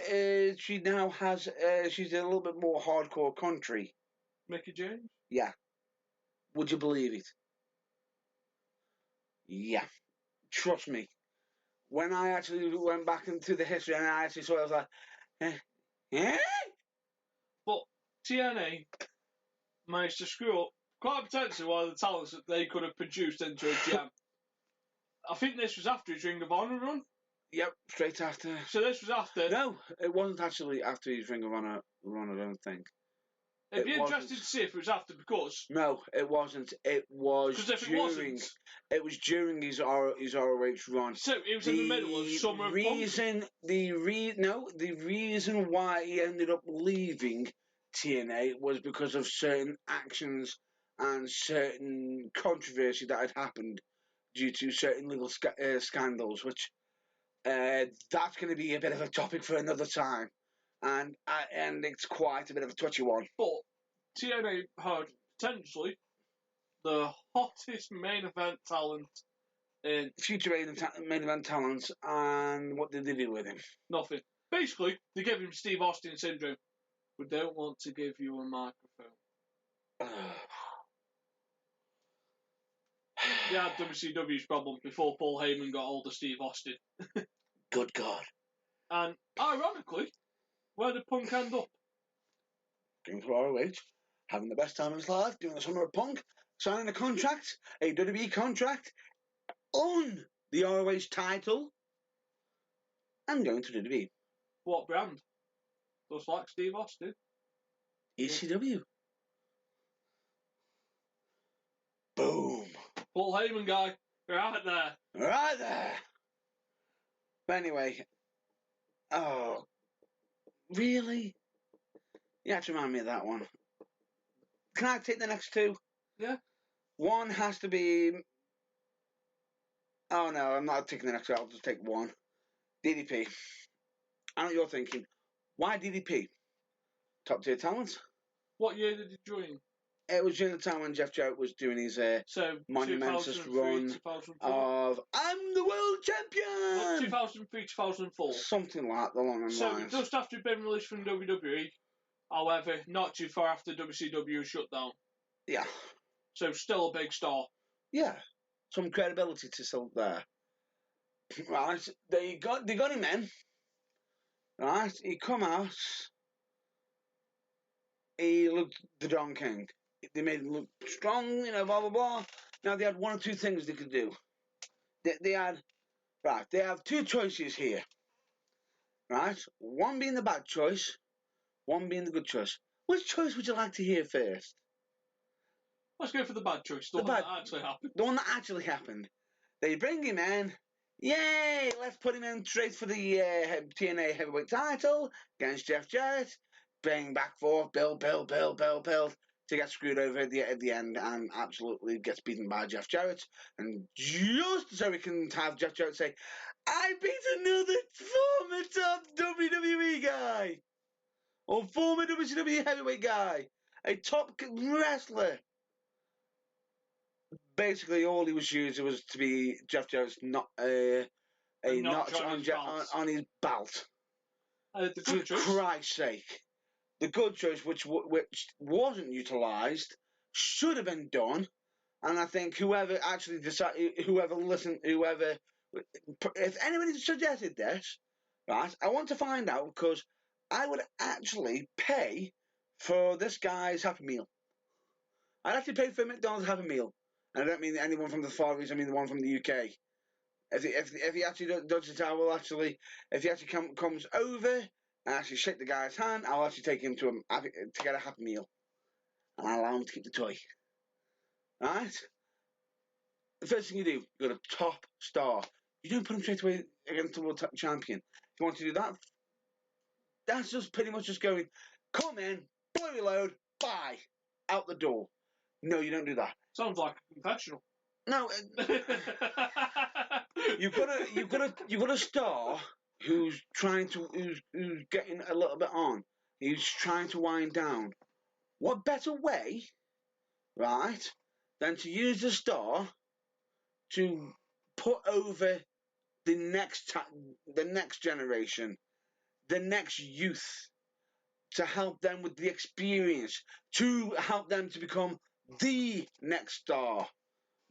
she now has, she's a little bit more hardcore country. Mickie James? Yeah. Would you believe it? Yeah. Trust me. When I actually went back into the history and I actually saw it, I was like, eh? But TNA managed to screw up quite potentially one of the talents that they could have produced into a gem. I think this was after his Ring of Honor run. Yep, straight after. So this was after. No, it wasn't actually after his Ring of Honor run, I don't think. It'd be interesting to see if it was after, because... No, it wasn't. It was during... It was during his ROH run. So it was in the middle of Summer of Punk? The reason why he ended up leaving TNA was because of certain actions and certain controversy that had happened due to certain legal scandals, which that's going to be a bit of a topic for another time. And it's quite a bit of a touchy one. But TNA had potentially the hottest main event talent in... Future main event talents, and what did they do with him? Nothing. Basically, they gave him Steve Austin syndrome. We don't want to give you a microphone. Yeah, WCW's problem before Paul Heyman got hold of Steve Austin. Good God. And ironically, where did Punk end up? Going to ROH, having the best time of his life, doing the Summer of Punk, signing a contract, a WWE contract, on the ROH title, and going to WWE. What brand? Just like Steve Austin. ECW. Boom. Paul Heyman guy, right there. Right there. But anyway, oh, really? You have to remind me of that one. Can I take the next two? Yeah. One has to be... Oh no, I'm not taking the next two, I'll just take one. DDP. I know what you're thinking. Why DDP? Top tier talent. What year did he join? It was during the time when Jeff Jarrett was doing his monumentous run of I'm the world champion! 2003, 2004. Something like that along those lines. So just after he'd been released from WWE, however, not too far after WCW shut down. Yeah. So still a big star. Yeah. Some credibility to still there. Right. They got him in. Right. He come out. He looked the Don King. They made him look strong, blah, blah, blah. Now, they had one or two things they could do. They have two choices here. Right? One being the bad choice, one being the good choice. Which choice would you like to hear first? Let's go for the bad choice, the one that actually happened. The one that actually happened. They bring him in. Yay! Let's put him in straight for the TNA heavyweight title against Jeff Jarrett. Bring back forth, build, to get screwed over at the end and absolutely gets beaten by Jeff Jarrett. And just so we can have Jeff Jarrett say, I beat another former top WWE guy. Or former WCW heavyweight guy. A top wrestler. Basically, all he was used was to be Jeff Jarrett's a notch on his belt. For Christ's sake. The good choice, which wasn't utilised, should have been done, And I think whoever actually decided, if anybody suggested this, right, I want to find out because I would actually pay for this guy's Happy Meal. I'd actually pay for McDonald's Happy Meal. And I don't mean anyone from the Far East, I mean the one from the UK. If he actually does it, I will actually, if he actually comes over and actually shake the guy's hand, I'll actually take him to get a Happy Meal. And I'll allow him to keep the toy. Right? The first thing you do, you go to top star. You don't put him straight away against the world champion. If you want to do that, that's just pretty much just going, come in, blow your load, bye, out the door. No, you don't do that. Sounds like a confessional. No, you've got a star who's getting a little bit on. He's trying to wind down. What better way, right, than to use the star to put over the next generation, the next youth, to help them with the experience, to help them to become the next star,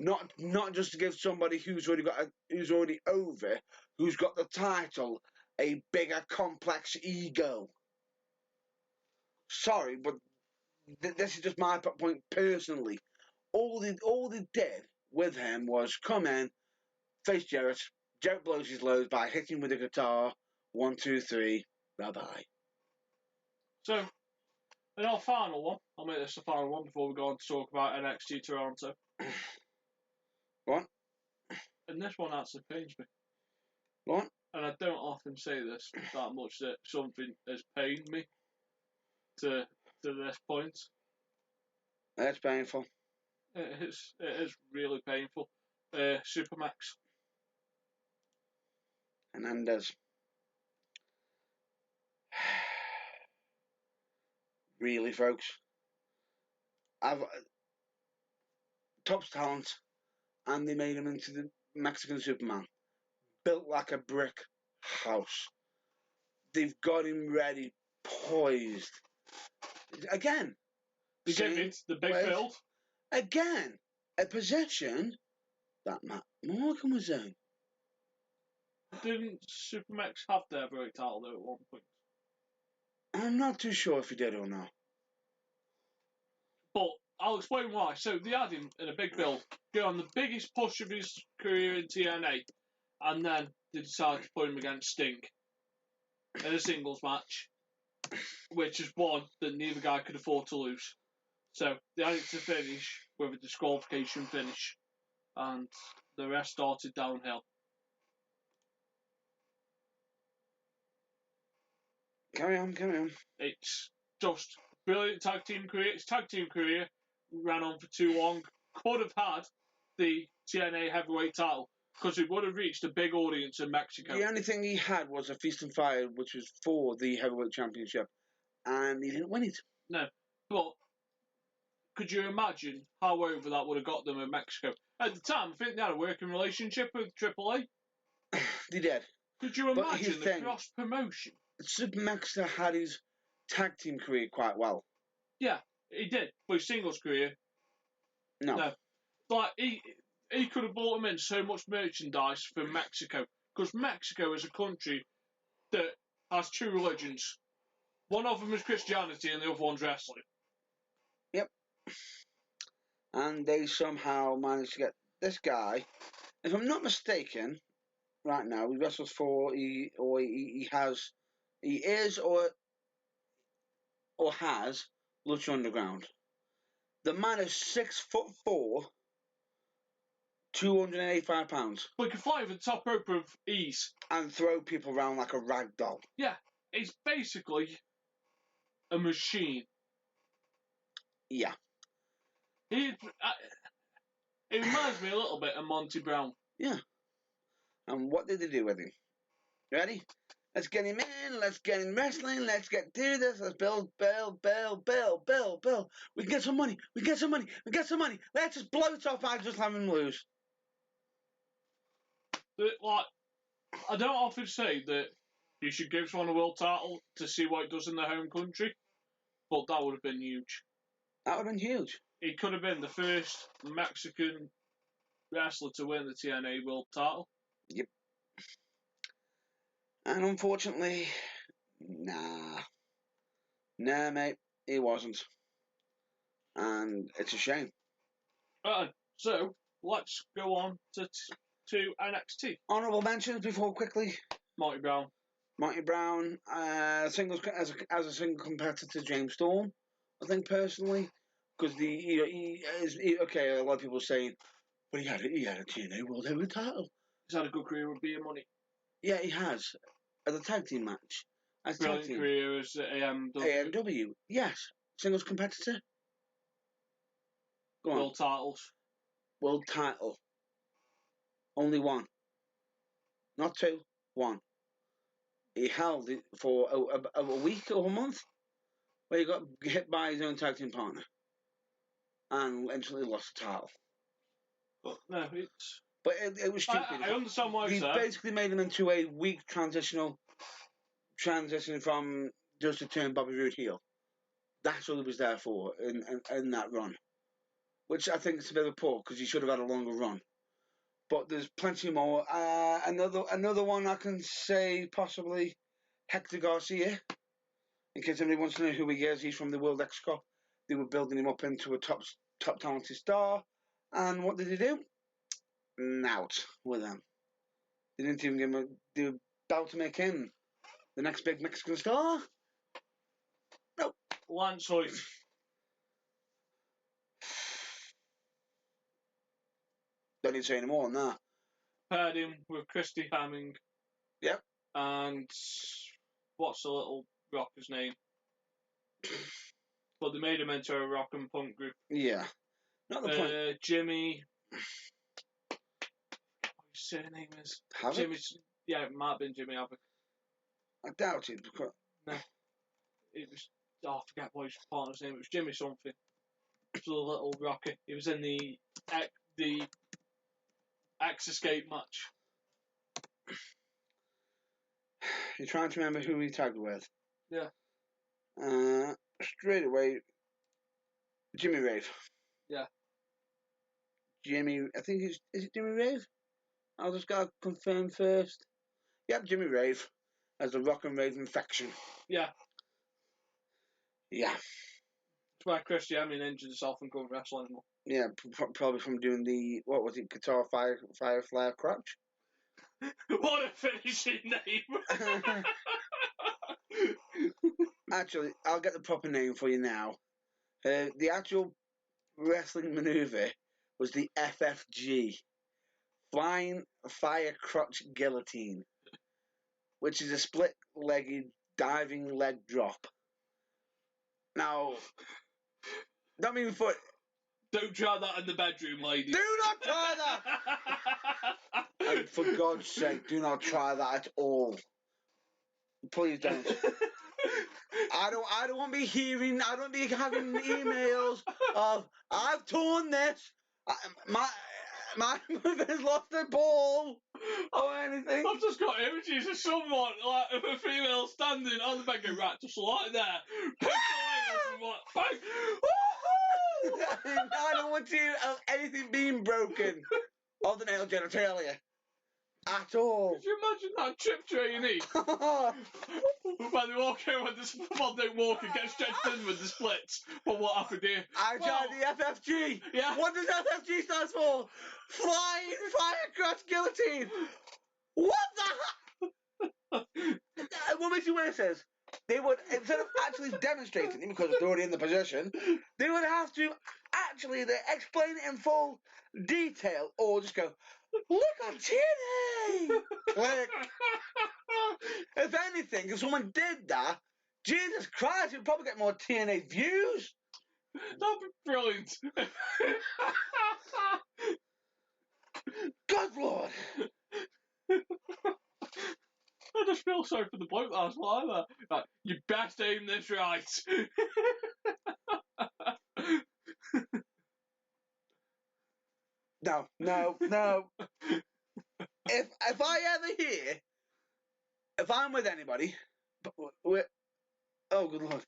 not just to give somebody who's already over, who's got the title, a bigger complex ego. Sorry, but this is just my point personally. All they did with him was come in, face Jarrett. Jarrett blows his load by hitting with a guitar. 1, 2, 3. Bye bye. So, in our final one, I'll make this the final one before we go on to talk about NXT Toronto. What? And this one actually pains me. What? And I don't often say this that much, that something has pained me to this point. That's painful. It is really painful. Supermax. Hernandez. Really, folks? Top talent, and they made him into the Mexican Superman. Built like a brick house. They've got him ready, poised. Again. The gimmick, the big build. Again, a position that Matt Morgan was in. Didn't Supermax have their heavyweight title though at one point? I'm not too sure if he did or not. But I'll explain why. So they had him in a big build, go on the biggest push of his career in TNA, and then they decided to put him against Sting in a singles match, which is one that neither guy could afford to lose. So they had it to finish with a disqualification finish, and the rest started downhill. Carry on. It's just brilliant tag team career. His tag team career ran on for too long. Could have had the TNA heavyweight title because it would have reached a big audience in Mexico. The only thing he had was a Feast and Fire, which was for the heavyweight championship, and he didn't win it. No, but could you imagine how over that would have got them in Mexico? At the time, I think they had a working relationship with AAA. They did. Could you imagine the cross promotion? Supermax had his tag team career quite well. Yeah, he did. But his singles career, no. Like he could have brought him in so much merchandise from Mexico, because Mexico is a country that has two religions. One of them is Christianity and the other one's wrestling. Yep. And they somehow managed to get this guy, if I'm not mistaken, right now, he wrestles for, he is or has Lucha Underground. The man is 6'4", 285 pounds. But he can fly over the top rope with ease. And throw people around like a rag doll. Yeah, he's basically a machine. Yeah. It reminds me a little bit of Monty Brown. Yeah. And what did they do with him? Ready? Let's get him in. Let's get him wrestling. Let's do this. Let's build. We can get some money. Let's just blow it off and just have him lose. Like, I don't often say that you should give someone a world title to see what it does in their home country, but that would have been huge. That would have been huge. he could have been the first Mexican wrestler to win the TNA World Title. And unfortunately, nah, mate, he wasn't, and it's a shame. So let's go on to NXT. Honourable mentions before quickly. Marty Brown. Singles as a single competitor, James Storm. I think personally, because okay, a lot of people are saying, but he had a TNA World Heavyweight Title. He's had a good career with Beer Money. Yeah, he has. As a tag team match. Brilliant career as AMW. AMW, yes. Singles competitor. Go on. World titles. World title. Only one. Not two. One. He held it for a week or a month, where he got hit by his own tag team partner, and eventually lost the title. But no, it's. But it was stupid. I understand why he basically made him into a weak transition from just to turn Bobby Roode heel. That's what he was there for in that run, which I think is a bit of a poor because he should have had a longer run. But there's plenty more. Another one I can say possibly Hector Garcia. In case anybody wants to know who he is, he's from the World X Cup. They were building him up into a top talented star, and what did he do? Out with them. They didn't even give him. They were about to make him the next big Mexican star. No. Lance Hoyt. Don't need to say any more on that. Paired him with Christy Hemming. Yep. And what's the little rocker's name? But they made him into a rock and punk group. Yeah. Not the point. Jimmy. What his surname is? Havoc? Jimmy's. Yeah, it might have been Jimmy Havoc. I doubt it. Because... No. It was. I forget what his partner's name. It was Jimmy something. It was a little rocker. He was in the X Escape match. You're trying to remember who he tagged with? Yeah. Straight away, Jimmy Rave. Yeah. Jimmy, I think is it Jimmy Rave? I'll just gotta confirm first. Yep, Jimmy Rave as the Rock and Rave infection. Yeah. Yeah. That's why Christy Hemming injured herself and couldn't wrestle anymore. Yeah, probably from doing the, what was it, Guitar Firefly Crotch? What a finishing name! Actually, I'll get the proper name for you now. The actual wrestling maneuver was the FFG, Flying Fire Crotch Guillotine, which is a split-legged diving leg drop. Now, don't mean foot. Don't try that in the bedroom, lady. Do not try that! And for God's sake, do not try that at all. Please don't. I don't want to be hearing. I don't be having emails of I've torn this. My mother's lost a ball or anything. I've just got images of someone, like of a female standing on the bed, going, right, just like that. Pick the leg up and bang. I don't want to hear of anything being broken of the nail genitalia at all. Could you imagine that trip to A&E? When they walk in, when they walk and get stretched in with the splits. But what happened here? I tried the FFG. Yeah. What does FFG stand for? Flying Fire Crotch Guillotine. What the? What makes you when it says? They would, instead of actually demonstrating it because they're already in the position, they would have to actually explain it in full detail or just go, look on TNA! Click. If anything, if someone did that, Jesus Christ, you'd probably get more TNA views. That'd be brilliant. God, Lord. I just feel sorry for the bloke that's like that. Like, you best aim this right. No. If I ever hear, if I'm with anybody, oh good Lord,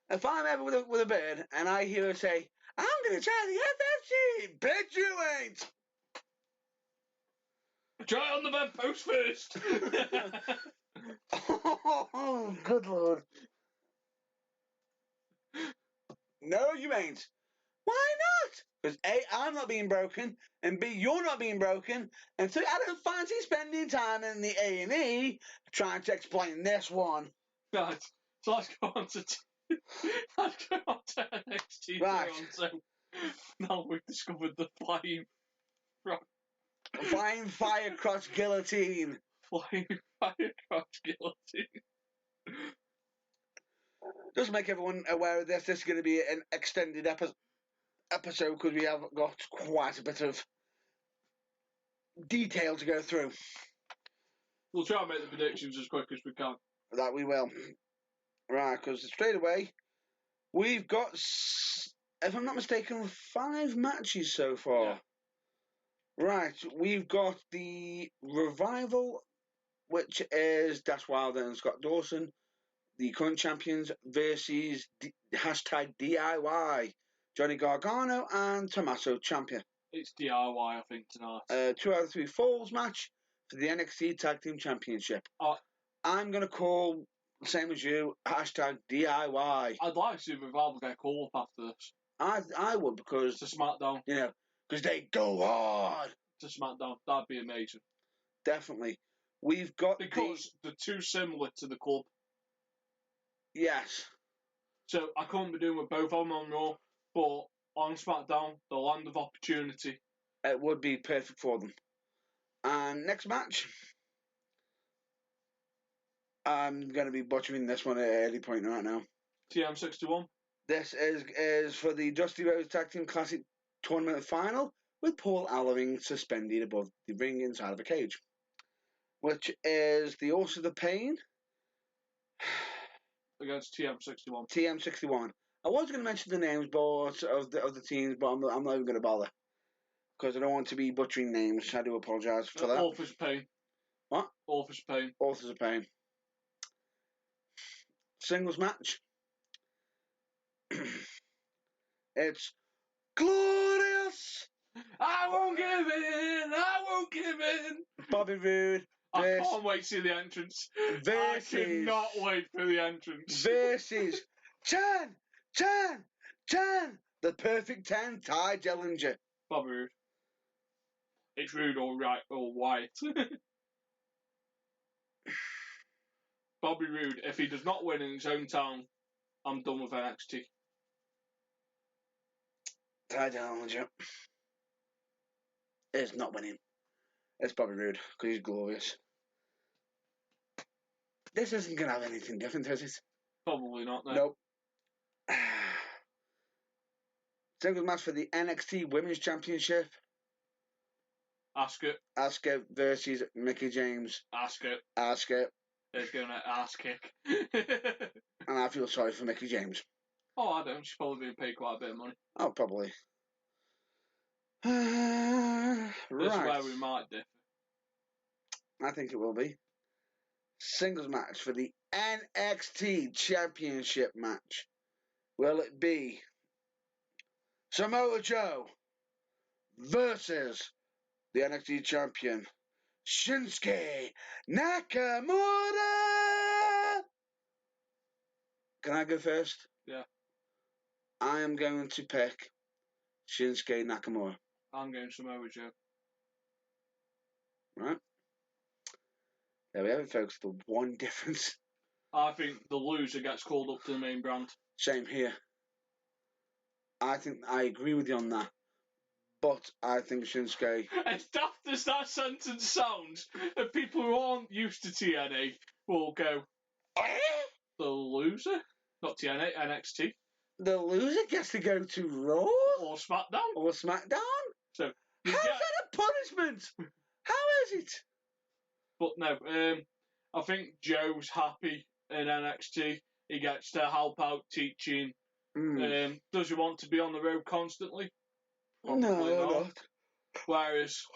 if I'm ever with a bird and I hear her say, I'm gonna try the FFC. Bet you ain't. Try it on the bedpost first. Oh, good lord. No, you ain't. Why not? Because A, I'm not being broken, and B, you're not being broken, and C, I don't fancy spending time in the A&E trying to explain this one. Right, so let's go on to NXT. Right. Toronto. Now we've discovered the flying Flying fire cross guillotine. fire cross guillotine. Just to make everyone aware of this, this is going to be an extended episode because we have got quite a bit of detail to go through. We'll try and make the predictions as quick as we can. That we will. Right, because straight away, we've got, if I'm not mistaken, 5 matches so far. Yeah. Right, we've got the Revival, which is Dash Wilder and Scott Dawson, the current champions, versus hashtag DIY, Johnny Gargano and Tommaso Ciampa. It's DIY, I think, tonight. 2 out of 3 falls match for the NXT Tag Team Championship. I'm going to call, same as you, hashtag DIY. I'd like to see Revival get a call up after this. I would, because, To SmackDown. you know, because they go hard. To SmackDown. That'd be amazing. Definitely. We've got because they're too similar to the club. Yes. So I couldn't be doing with both of them on Raw, but on SmackDown, the land of opportunity. It would be perfect for them. And next match, I'm going to be butchering this one at an early point right now. TM61. This is for the Dusty Rhodes Tag Team Classic Tournament Final, with Paul Ellering suspended above the ring inside of a cage, which is the Authors of Pain against TM61. TM61. I was going to mention the names of the teams, but I'm not even going to bother because I don't want to be butchering names. I do apologise for that. Authors of Pain. What? Authors of Pain. Authors of Pain. Singles match. It's glorious. I won't give in. I won't give in. Bobby Roode. I can't wait to see the entrance. I cannot wait for the entrance. Versus 10, the perfect 10, Ty Dillinger. Bobby Roode. It's Roode or Wyatt. Bobby Roode, if he does not win in his own town, I'm done with NXT. Ty Dillinger is not winning. It's Bobby Roode because he's glorious. This isn't going to have anything different, is it? Probably not, no. Nope. Singles match for the NXT Women's Championship. Asuka versus Mickie James. Asuka. There's going to ass kick. And I feel sorry for Mickie James. Oh, I don't. She's probably being paid quite a bit of money. Oh, probably. Right. This is where we might differ. I think it will be. Singles match for the NXT Championship match. Will it be Samoa Joe versus the NXT champion Shinsuke Nakamura? Can I go first? Yeah. I am going to pick Shinsuke Nakamura. I'm going Samoa Joe. Right. There we have it, folks. The one difference. I think the loser gets called up to the main brand. Same here. I think I agree with you on that. But I think Shinsuke... As daft as that sentence sounds, and people who aren't used to TNA will go, the loser? Not TNA, NXT. The loser gets to go to Raw? Or SmackDown. Or SmackDown? So how's that a punishment? How is it? But no, I think Joe's happy in NXT. He gets to help out teaching. Does he want to be on the road constantly? Probably not. Whereas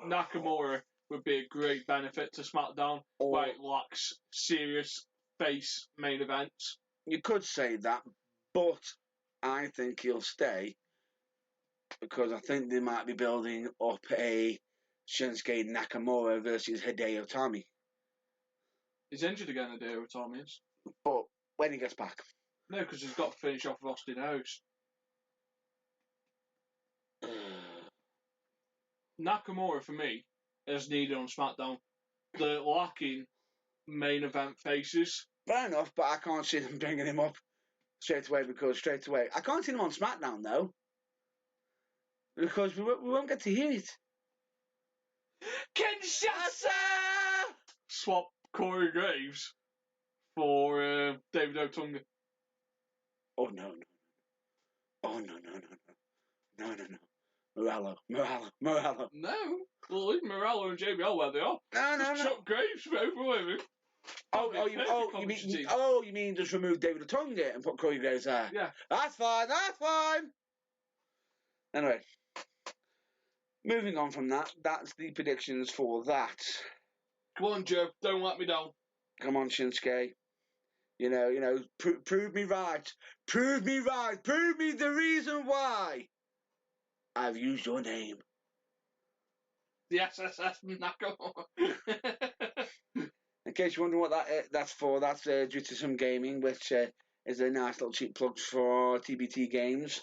Nakamura would be a great benefit to SmackDown, where it lacks serious face main events. You could say that, but I think he'll stay because I think they might be building up a Shinsuke Nakamura versus Hideo Itami. He's injured again, Hideo Itami is. But when he gets back. No, because he's got to finish off with Austin Aries. Nakamura, for me, is needed on SmackDown. They're lacking main event faces. Fair enough, but I can't see them bringing him up straight away because I can't see him on SmackDown though. Because we won't get to hear it. Kinshasa! Swap Corey Graves for David Otunga. Oh no. Oh no. Morello. No. Well, leave Morello and JBL where they are. No. Chuck Graves over with him. You mean just remove David Otunga and put Corey Graves there? Yeah. That's fine. Anyway, moving on from that, that's the predictions for that. Come on, Joe. Don't let me down. Come on, Shinsuke. Prove me right. Prove me right. Prove me the reason why I've used your name. The SSS Nakamura. In case you're wondering what that's for, that's due to some gaming, which is a nice little cheap plug for TBT Games,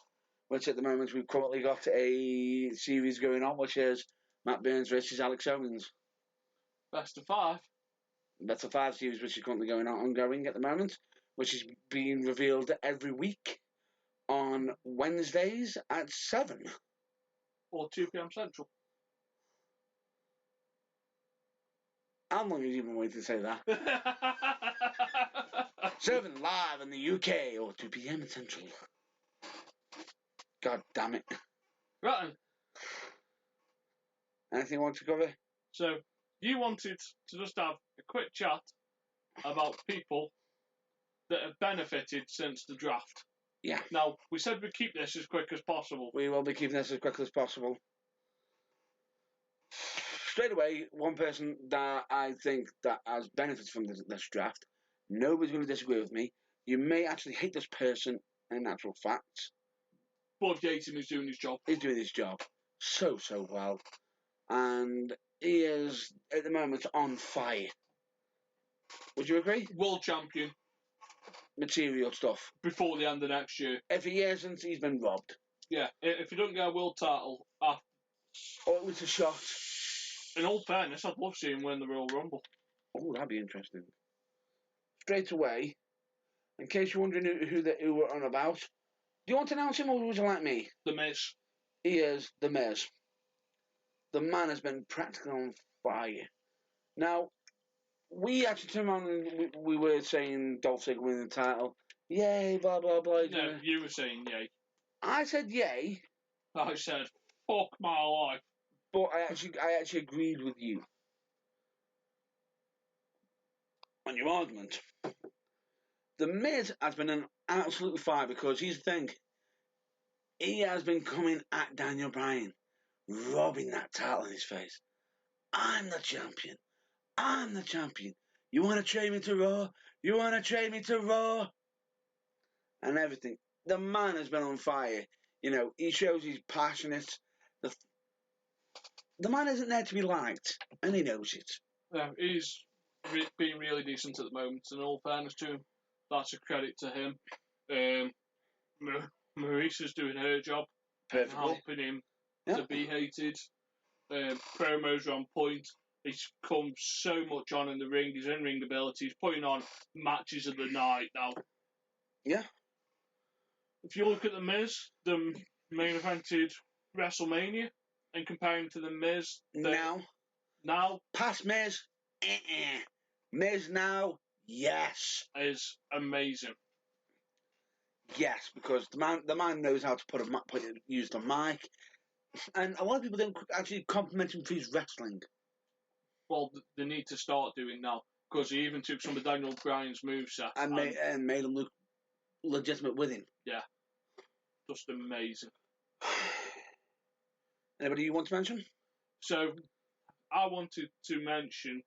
which at the moment we've currently got a series going on, which is Matt Burns versus Alex Owens. Best of 5. That's a 5 series which is currently ongoing at the moment, which is being revealed every week on Wednesdays at 7. Or 2 p.m. Central. How long have you been waiting to say that? 7 live in the UK or 2 p.m. Central. God damn it. Right then. Anything you want to cover? So, you wanted to just have a quick chat about people that have benefited since the draft. Yeah. Now, we said we'd keep this as quick as possible. We will be keeping this as quickly as possible. Straight away, one person that I think that has benefited from this draft, nobody's going to disagree with me. You may actually hate this person in actual fact. But Yates is doing his job. He's doing his job so well. And he is, at the moment, on fire. Would you agree? World champion. Material stuff. Before the end of next year. If he isn't, he's been robbed. Yeah, if he don't get a world title... Or it was a shot. In all fairness, I'd love to see him win the Royal Rumble. Oh, that'd be interesting. Straight away, in case you're wondering who we're on about, do you want to announce him or would you like me? The Miz. He is The Miz. The man has been practically on fire. Now, we actually turned around and we were saying Dolph Ziggler winning the title. Yay, blah, blah, blah. No, you were saying yay. I said yay. I said, fuck my life. But I actually agreed with you on your argument. The Miz has been an absolute fire because here's the thing. He has been coming at Daniel Bryan, rubbing that title in his face. I'm the champion. I'm the champion. You want to trade me to Raw? You want to trade me to Raw? And everything. The man has been on fire. He shows he's passionate. The man isn't there to be liked, and he knows it. Yeah, he's being really decent at the moment, in all fairness to him. That's a credit to him. Maurice's doing her job. Perfectly. Helping him to be hated. Promos are on point. He's come so much on in the ring. His in-ring ability. He's putting on matches of the night now. Yeah. If you look at The Miz, the main evented WrestleMania, and comparing to The Miz... Now? Past Miz? Miz now? Yes. Is amazing. Yes, because the man knows how to use the mic. And a lot of people don't actually compliment him for his wrestling. Well, they need to start doing now, because he even took some of Daniel Bryan's moveset and made him look legitimate with him. Yeah. Just amazing. Anybody you want to mention? So, I wanted to mention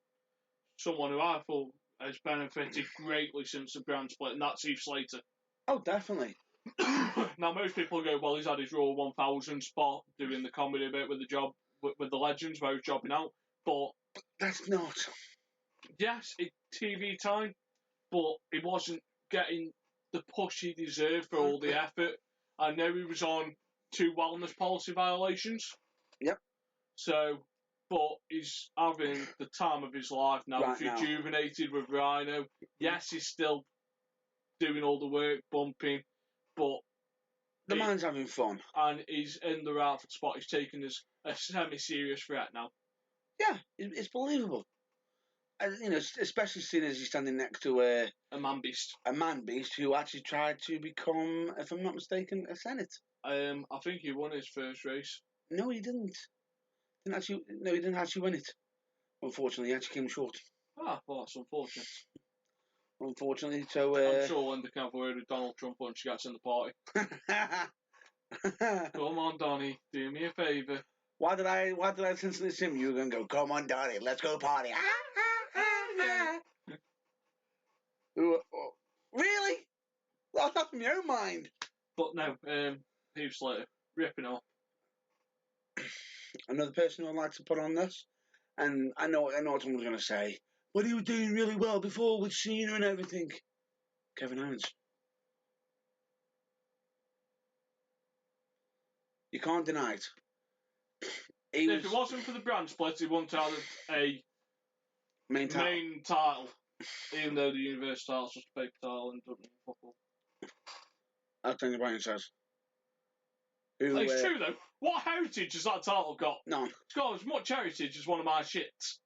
someone who I thought has benefited greatly since the brand split, and that's Heath Slater. Oh, definitely. Now, most people go, well, he's had his Raw 1000 spot doing the comedy bit with the job with the legends where he's jobbing out. But That's not. yes, it's TV time, but he wasn't getting the push he deserved for all the effort. I know he was on 2 wellness policy violations. Yep. So, but he's having the time of his life now. Right He's now. rejuvenated with Rhino. Yes, he's still doing all the work, bumping, but The man's having fun. and he's in the right spot. He's taken as a semi-serious threat now. Yeah, it's believable. You know, especially seeing as he's standing next to A man beast. a man beast who actually tried to become, if I'm not mistaken, a Senate. I think he won his first race. No, he didn't. He didn't actually win it. Unfortunately, he actually came short. Ah, well, that's unfortunate. Unfortunately, so. I'm sure Linda can have a word with Donald Trump when she gets in the party. Come on, Donny, do me a favour. Why did I instantly assume you were going to go, come on, Donnie, let's go party? Really? Well, that's in your own mind. But no, Heath Slater, ripping off. Another person who I'd like to put on this, and I know what someone's going to say, but he was doing really well before with Cena and everything. Kevin Owens. You can't deny it. If it wasn't for the brand split, he wouldn't have a main title, even though the Universal title's just a paper title and doesn't mean fuck all. That's what Brian says. It's true though. What heritage has that title got? None. It's got as much heritage as one of my shits.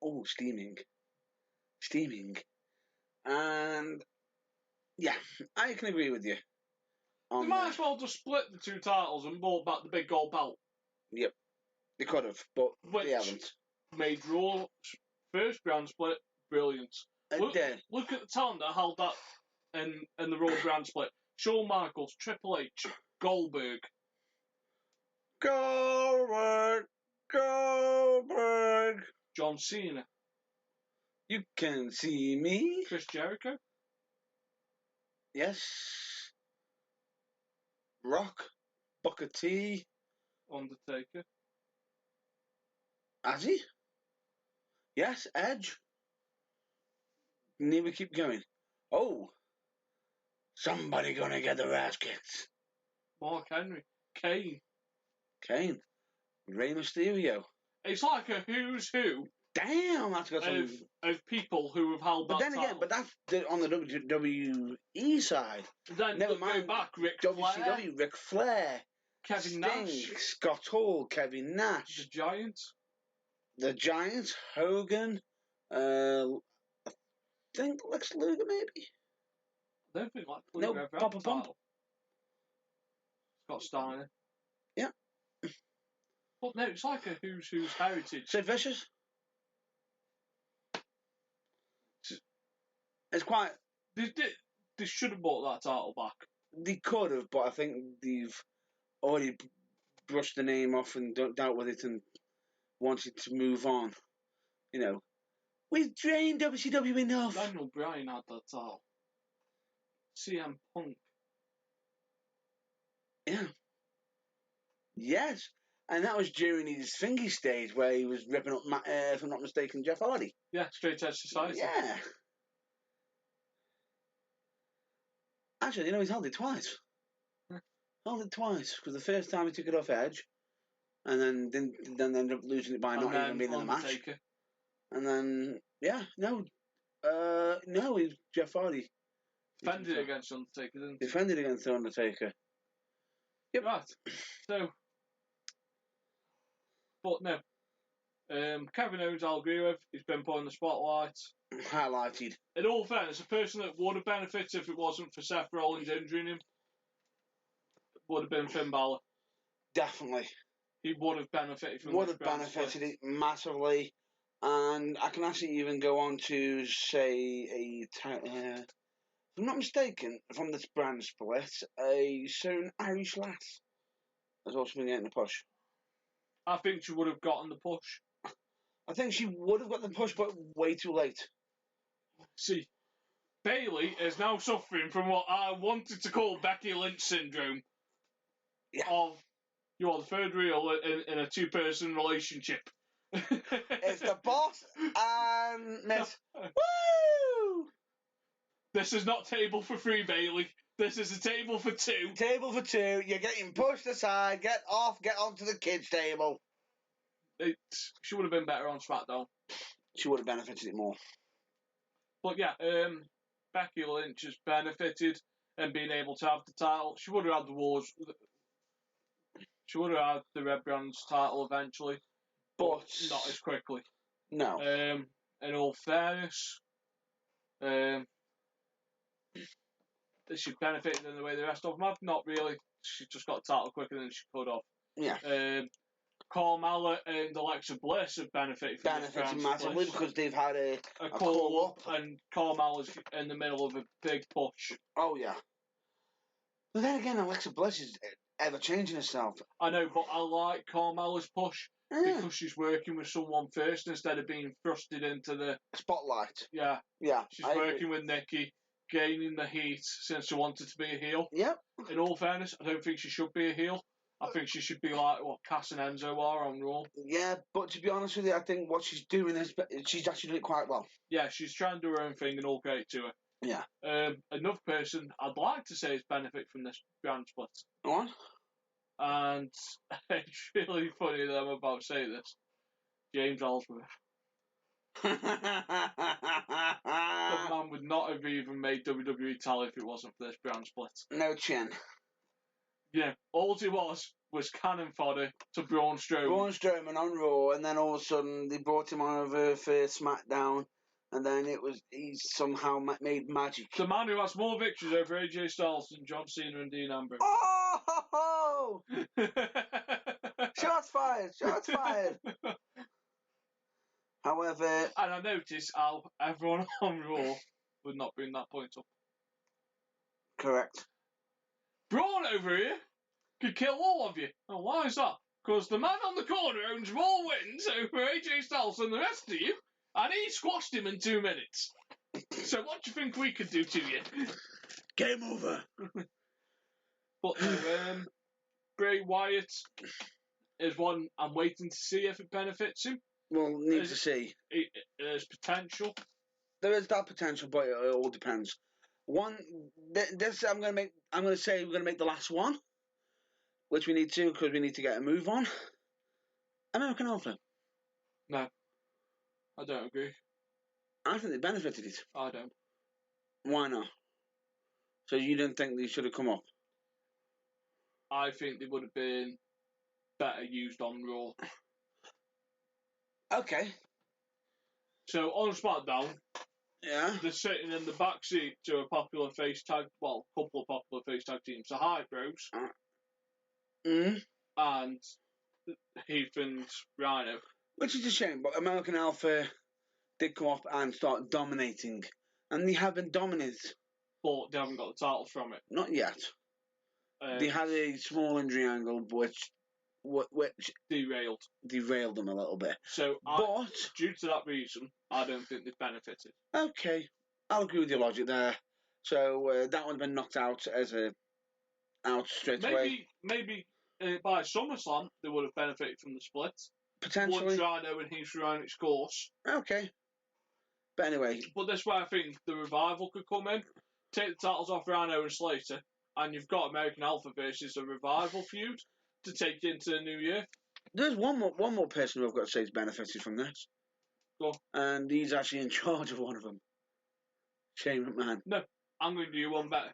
Oh, steaming. And yeah, I can agree with you. They might as well just split the 2 titles and bought back the big gold belt. Yep, they could have, but they haven't. Made Raw's first brand split brilliant. Look at the talent that held that in the Raw brand split. Shawn Michaels, Triple H, Goldberg. John Cena. You can see me. Chris Jericho. Yes. Rock. Booker T. Undertaker. Has he? Yes, Edge. Need we keep going? Oh. Somebody gonna get the ass kicked. Mark Henry. Kane. Rey Mysterio. It's like a who's who. Damn, that's got some... of people who have held that title. Again, but that's on the WWE side. Then never mind back, Ric WCW, Flair, Ric Flair, Kevin Sting, Nash, Scott Hall, Kevin Nash, the the Giants, Hogan, I think Lex Luger maybe. I don't think Lex Luger ever Papa had a Pump. title. Scott Steiner. Yeah. But no, it's like a who's who's heritage. Sid Vicious. It's quite. They should have bought that title back. They could have, but I think they've already brushed the name off and dealt with it and wanted to move on. You know, we've drained WCW enough. Daniel Bryan had that title. CM Punk. Yeah. Yes. And that was during his thingy stage where he was ripping up, if I'm not mistaken, Jeff Hardy. Yeah, Straight Edge Society. Yeah. Actually, he's held it twice. Held it twice, because the first time he took it off Edge, and then ended up losing it by not even being in the match. And then, no, he's Jeff Hardy. Defended against Undertaker, didn't he? Defended against the Undertaker. Yep. Right. So, but no. Kevin Owens, I'll agree with. He's been put in the spotlight. Highlighted. In all fairness, a person that would have benefited if it wasn't for Seth Rollins injuring him would have been Finn Balor. Definitely. He would have benefited from Would have benefited it massively. And I can actually even go on to say if I'm not mistaken, from this brand split, a certain Irish lass has also been getting the push. I think she would have gotten the push. I think she would have got the push, but way too late. See, Bayley is now suffering from what I wanted to call Becky Lynch syndrome. Yeah. Of, you are the third wheel in a two-person relationship. It's the boss and Miss. Woo! This is not table for three, Bayley. This is a table for two. Table for two. You're getting pushed aside. Get off. Get onto the kids' table. She would have been better on SmackDown. She would have benefited it more. But yeah, Becky Lynch has benefited in being able to have the title. She would have had the Wars. She would have had the Red Brand's title eventually, but not as quickly. No. In all fairness, she benefited in the way the rest of them have. Not really. She just got the title quicker than she could have. Yeah. Carl Mallet and Alexa Bliss have benefited from Benefited massively because they've had a call up. And Carl Mallet's in the middle of a big push. Oh, yeah. But then again, Alexa Bliss is ever changing herself. I know, but I like Carl Mallet's push because she's working with someone first instead of being thrusted into the spotlight. Yeah. Yeah. She's working with Nikki, gaining the heat since she wanted to be a heel. Yep. In all fairness, I don't think she should be a heel. I think she should be like what Cass and Enzo are on Raw. Yeah, but to be honest with you, I think what she's doing is she's actually doing it quite well. Yeah, she's trying to do her own thing and all great to her. Yeah. Another person I'd like to say has benefit from this brand split. Go on. And it's really funny that I'm about to say this. James Ellsworth. The man would not have even made WWE title if it wasn't for this brand split. No chin. Yeah, all he was cannon fodder to Braun Strowman. Braun Strowman on Raw, and then all of a sudden they brought him over for SmackDown, and then he somehow made magic. The man who has more victories over AJ Styles than John Cena and Dean Ambrose. Oh! Shots fired! Shots fired! However... And I noticed how everyone on Raw would not bring that point up. Correct. Braun over here could kill all of you. And why is that? Because the man on the corner owns more wins over AJ Styles than the rest of you, and he squashed him in 2 minutes. So what do you think we could do to you? Game over. But Bray Wyatt is one I'm waiting to see if it benefits him. We'll need to see. There's potential. There is that potential, but it all depends. This I'm going to say we're going to make the last one, which we need to because we need to get a move on. American Alpha. No, I don't agree. I think they benefited it. I don't. Why not? So you didn't think they should have come up? I think they would have been better used on Raw. Okay. So on SmackDown, yeah, they're sitting in the back seat to a couple of popular face tag teams, the High Bros, and Heath and Rhino. Which is a shame, but American Alpha did come up and start dominating, and they have been dominant. But they haven't got the titles from it. Not yet. They had a small injury angle, which derailed them a little bit. So, due to that reason, I don't think they've benefited. Okay, I'll agree with your logic there. So that would have been knocked out out straight away. Maybe by SummerSlam they would have benefited from the split. Potentially. Once Rhino and Heath run its course. Okay. But anyway. But that's where I think the Revival could come in. Take the titles off Rhino and Slater, and you've got American Alpha versus a Revival feud to take into the new year. There's one more person who I've got to say has benefited from this. Go on. And he's actually in charge of one of them. Shane McMahon. No, I'm going to do you one better.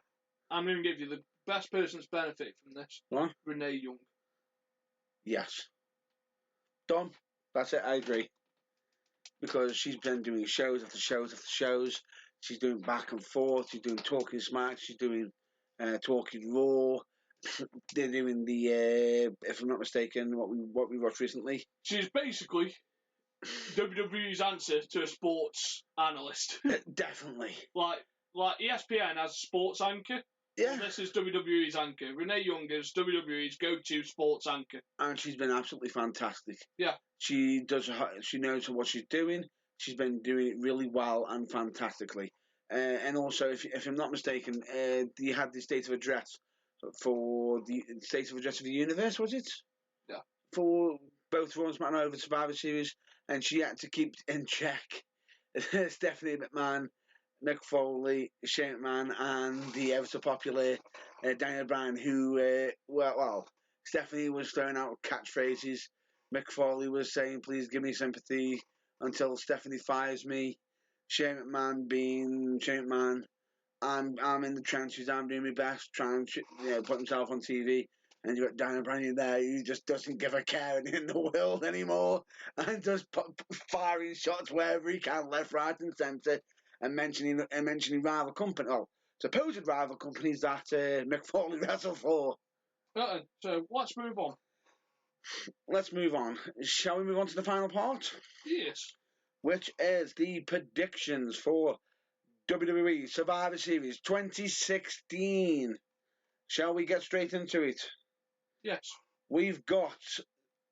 I'm going to give you the best person that's benefited from this. What? Renee Young. Yes. Dom, that's it, I agree. Because she's been doing shows after shows after shows. She's doing back and forth. She's doing Talking Smack. She's doing Talking Raw. They're doing the, if I'm not mistaken, what we watched recently. She's basically WWE's answer to a sports analyst. Definitely. Like ESPN has a sports anchor. Yeah. This is WWE's anchor. Renee Young is WWE's go-to sports anchor. And she's been absolutely fantastic. Yeah. She knows what she's doing. She's been doing it really well and fantastically. And also, if I'm not mistaken, you had this date of address for the state of address of the universe, was it? Yeah. For both Raw and SmackDown over the Survivor Series, and she had to keep in check Stephanie McMahon, Mick Foley, Shane McMahon, and the ever so popular Daniel Bryan, who, Stephanie was throwing out catchphrases. Mick Foley was saying, "Please give me sympathy until Stephanie fires me." Shane McMahon being Shane McMahon, I'm in the trenches. I'm doing my best, trying to put himself on TV. And you got Daniel Bryan there, who just doesn't give a care in the world anymore, and just firing shots wherever he can, left, right, and centre, and mentioning rival company, supposed rival companies that Mick Foley wrestled for. So let's move on. Let's move on. Shall we move on to the final part? Yes. Which is the predictions for WWE Survivor Series 2016. Shall we get straight into it? Yes. We've got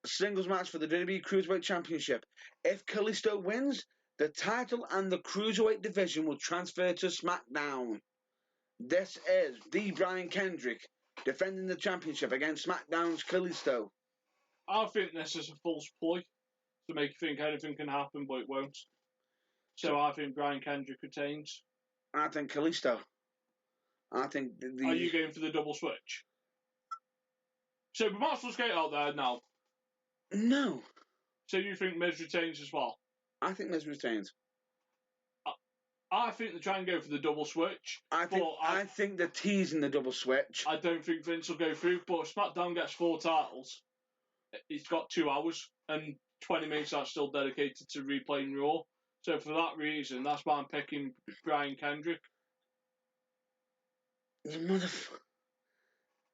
a singles match for the WWE Cruiserweight Championship. If Kalisto wins, the title and the Cruiserweight division will transfer to SmackDown. This is the Brian Kendrick defending the championship against SmackDown's Kalisto. I think this is a false ploy to make you think anything can happen, but it won't. So I think Brian Kendrick retains. I think Kalisto. I think Are you going for the double switch? So we might as well get out there now. No. So you think Miz retains as well? I think Miz retains. I think they try and go for the double switch. I think they're teasing the double switch. I don't think Vince will go through, but if SmackDown gets 4 titles, it's got 2 hours, and 20 minutes are still dedicated to replaying Raw. So for that reason, that's why I'm picking Brian Kendrick.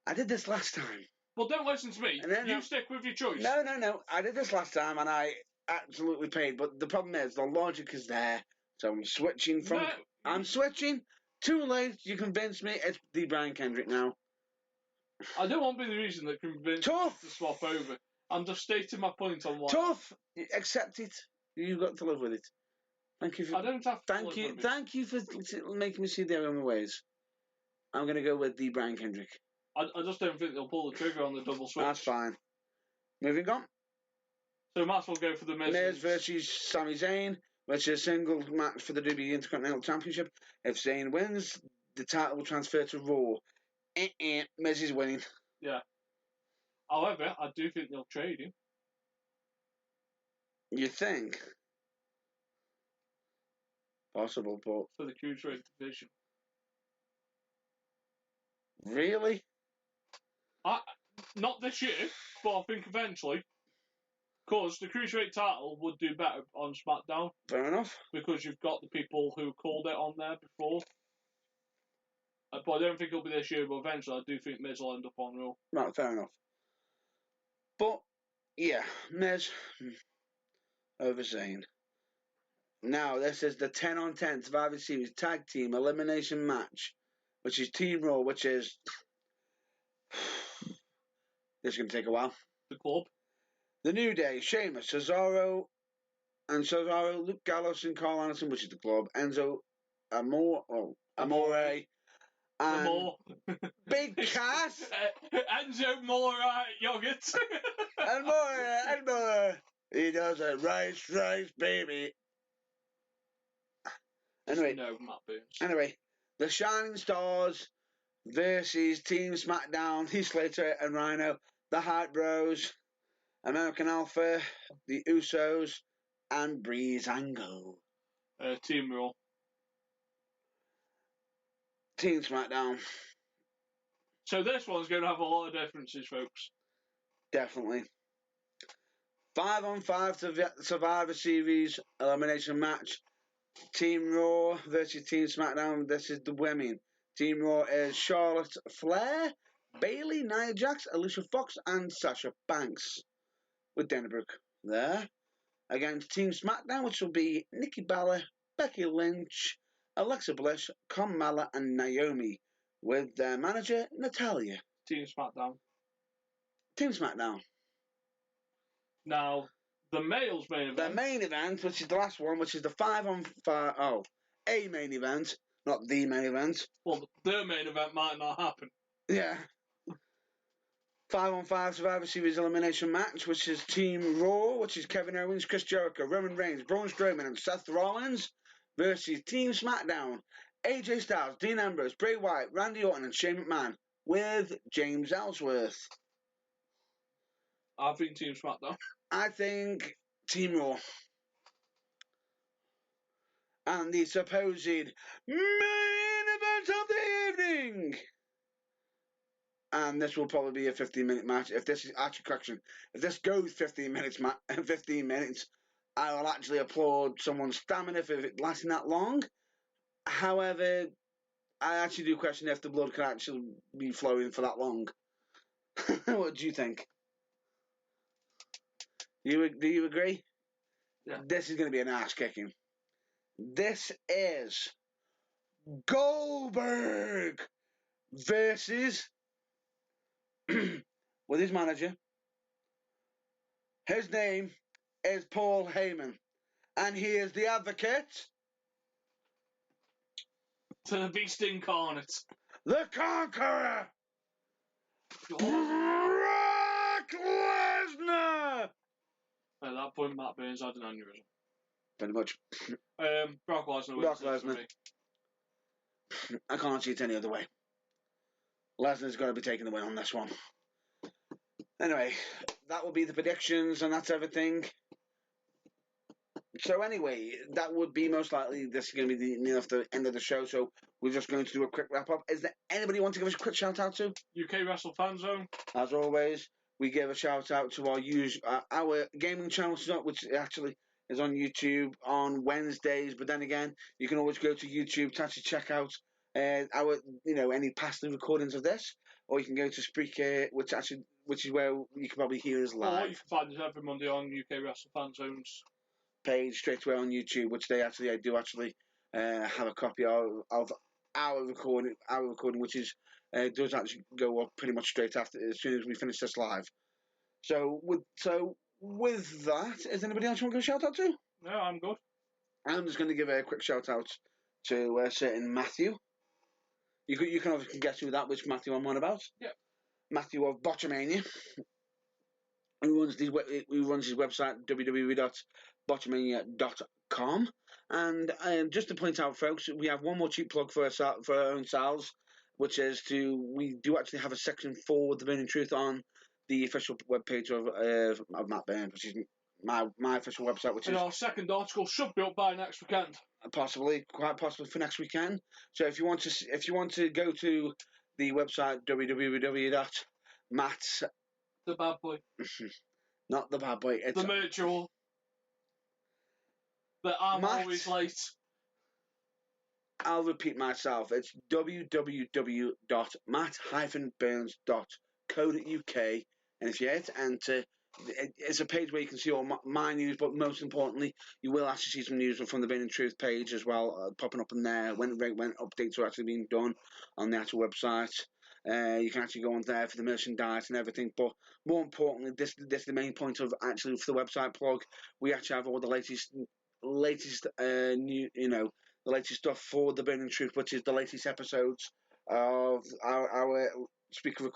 I did this last time. Well, don't listen to me. You stick with your choice. No. I did this last time, and I absolutely paid. But the problem is, the logic is there. So I'm switching from... No. I'm switching. Too late. You convinced me. It's the Brian Kendrick now. I don't want to be the reason that convinced you to swap over. I'm just stating my point on why. Tough. Accept it. You've got to live with it. Thank you for... I don't have to live with it. Thank you for making me see the other ways. I'm going to go with the Brian Kendrick. I just don't think they'll pull the trigger on the double switch. That's fine. Moving on. So might as well go for the Miz versus Sami Zayn, which is a single match for the WWE Intercontinental Championship. If Zayn wins, the title will transfer to Raw. Miz is winning. Yeah. However, I do think they'll trade him. You think? Possible, but... For the Cruiserweight division. Really? Not this year, but I think eventually. Because the Cruiserweight title would do better on SmackDown. Fair enough. Because you've got the people who called it on there before. But I don't think it'll be this year, but eventually I do think Miz will end up on Raw. Right, fair enough. But, yeah, Miz over Zayn. Now, this is the 10-on-10 Survivor Series Tag Team Elimination Match, which is Team Raw, which is... This is going to take a while. The Club. The New Day, Sheamus, Cesaro, Luke Gallows and Carl Anderson, which is the Club, Enzo Amore, and Big Cass. Enzo More yogurt. and more. He does it. Rice, baby. Anyway. No, Matt Burns. Anyway, the Shining Stars versus Team SmackDown, Heath Slater and Rhino, the Hype Bros, American Alpha, the Usos, and Breezango. Team Raw. Team SmackDown. So this one's going to have a lot of differences, folks. Definitely. 5-on-5 Survivor Series elimination match. Team Raw versus Team SmackDown. This is the women. Team Raw is Charlotte Flair, Bayley, Nia Jax, Alicia Fox, and Sasha Banks. With Dana Brooke there. Against Team SmackDown, which will be Nikki Bella, Becky Lynch, Alexa Bliss, Carmella, and Naomi. With their manager, Natalya. Team SmackDown. Team SmackDown. Now, the males main event. The main event, which is the last one, which is the 5-on-5... a main event. not the main event. Well, the main event might not happen. Yeah. 5-on-5 Survivor Series elimination match, which is Team Raw, which is Kevin Owens, Chris Jericho, Roman Reigns, Braun Strowman, and Seth Rollins, versus Team SmackDown, AJ Styles, Dean Ambrose, Bray Wyatt, Randy Orton, and Shane McMahon, with James Ellsworth. I think Team SmackDown. I think Team Raw. And the supposed main event of the evening. And this will probably be a 15-minute match. If this is actually correction, if this goes 15 minutes, 15 minutes, I will actually applaud someone's stamina for it lasting that long. However, I actually do question if the blood can actually be flowing for that long. What do you think? Do you agree? Yeah. This is going to be an ass kicking. This is Goldberg versus with his manager. His name is Paul Heyman, and he is the advocate, To the Beast Incarnate. the Conqueror, Brock Lesnar. At that point, Matt Burns had an aneurysm. Pretty much. Brock Lesnar Brock wins this for Lesnar. me. I can't see it any other way. Lesnar's got to be taking the win on this one. Anyway, that will be the predictions, and that's everything. So anyway, that would be most likely, this is going to be the end of the show, so we're just going to do a quick wrap-up. Is there anybody you want to give us a quick shout-out to? UK Wrestle Fan Zone. As always, we give a shout-out to our gaming channel, which actually is on YouTube on Wednesdays, but then again, you can always go to YouTube to actually check out our, any past recordings of this, or you can go to Spreaker, which is where you can probably hear us Or live. you can find us every Monday on UK Wrestle Fan Zone's page straight away on YouTube, which I do have a copy of our recording, which is does actually go up pretty much straight after, as soon as we finish this live. So with that, is anybody else you want to give a shout out to? No, I'm good. I'm just going to give a quick shout out to a certain Matthew. You can obviously guess who that, which Matthew I'm on about. Yeah. Matthew of Botchamania, who runs his website www.botchamania.com. And just to point out, folks, we have one more cheap plug for our own selves, which is we do actually have a section for The Burning Truth on the official webpage of Matt Burns, which is my official website, which and is our second article should be up by next weekend. quite possibly for next weekend. So if you want to go to the website www.matt, the bad boy, not the bad boy, it's the mutual, that I'm always late. I'll repeat myself. It's www.matt-burns.co.uk, and if you hit enter, it's a page where you can see all my news, but most importantly, you will actually see some news from the Burning Truth page as well, popping up in there when updates are actually being done on the actual website. You can actually go on there for the merchandise and everything, but more importantly, this is the main point of actually for the website plug. We actually have all the latest new, the latest stuff for the Burning Truth, which is the latest episodes of our speaker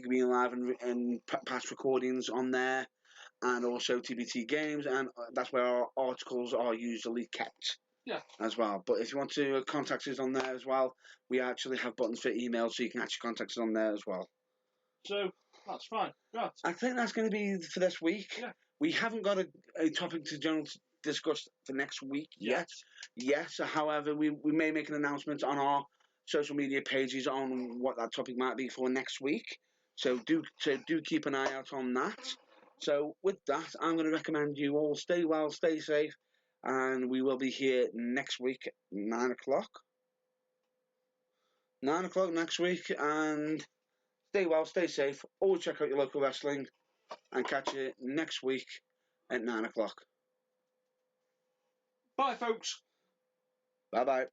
being live and past recordings on there, and also TBT games, and that's where our articles are usually kept. Yeah. As well. But if you want to contact us on there as well, we actually have buttons for email, so you can actually contact us on there as well. So that's fine. Right. I think that's going to be for this week. Yeah. We haven't got a topic to discuss for next week yet. Yes, however, we may make an announcement on our social media pages on what that topic might be for next week. So do keep an eye out on that. So with that, I'm going to recommend you all stay well, stay safe, and we will be here next week, 9 o'clock. 9 o'clock next week, and stay well, stay safe. Always check out your local wrestling, and catch you next week at 9 o'clock. Bye, folks. Bye-bye.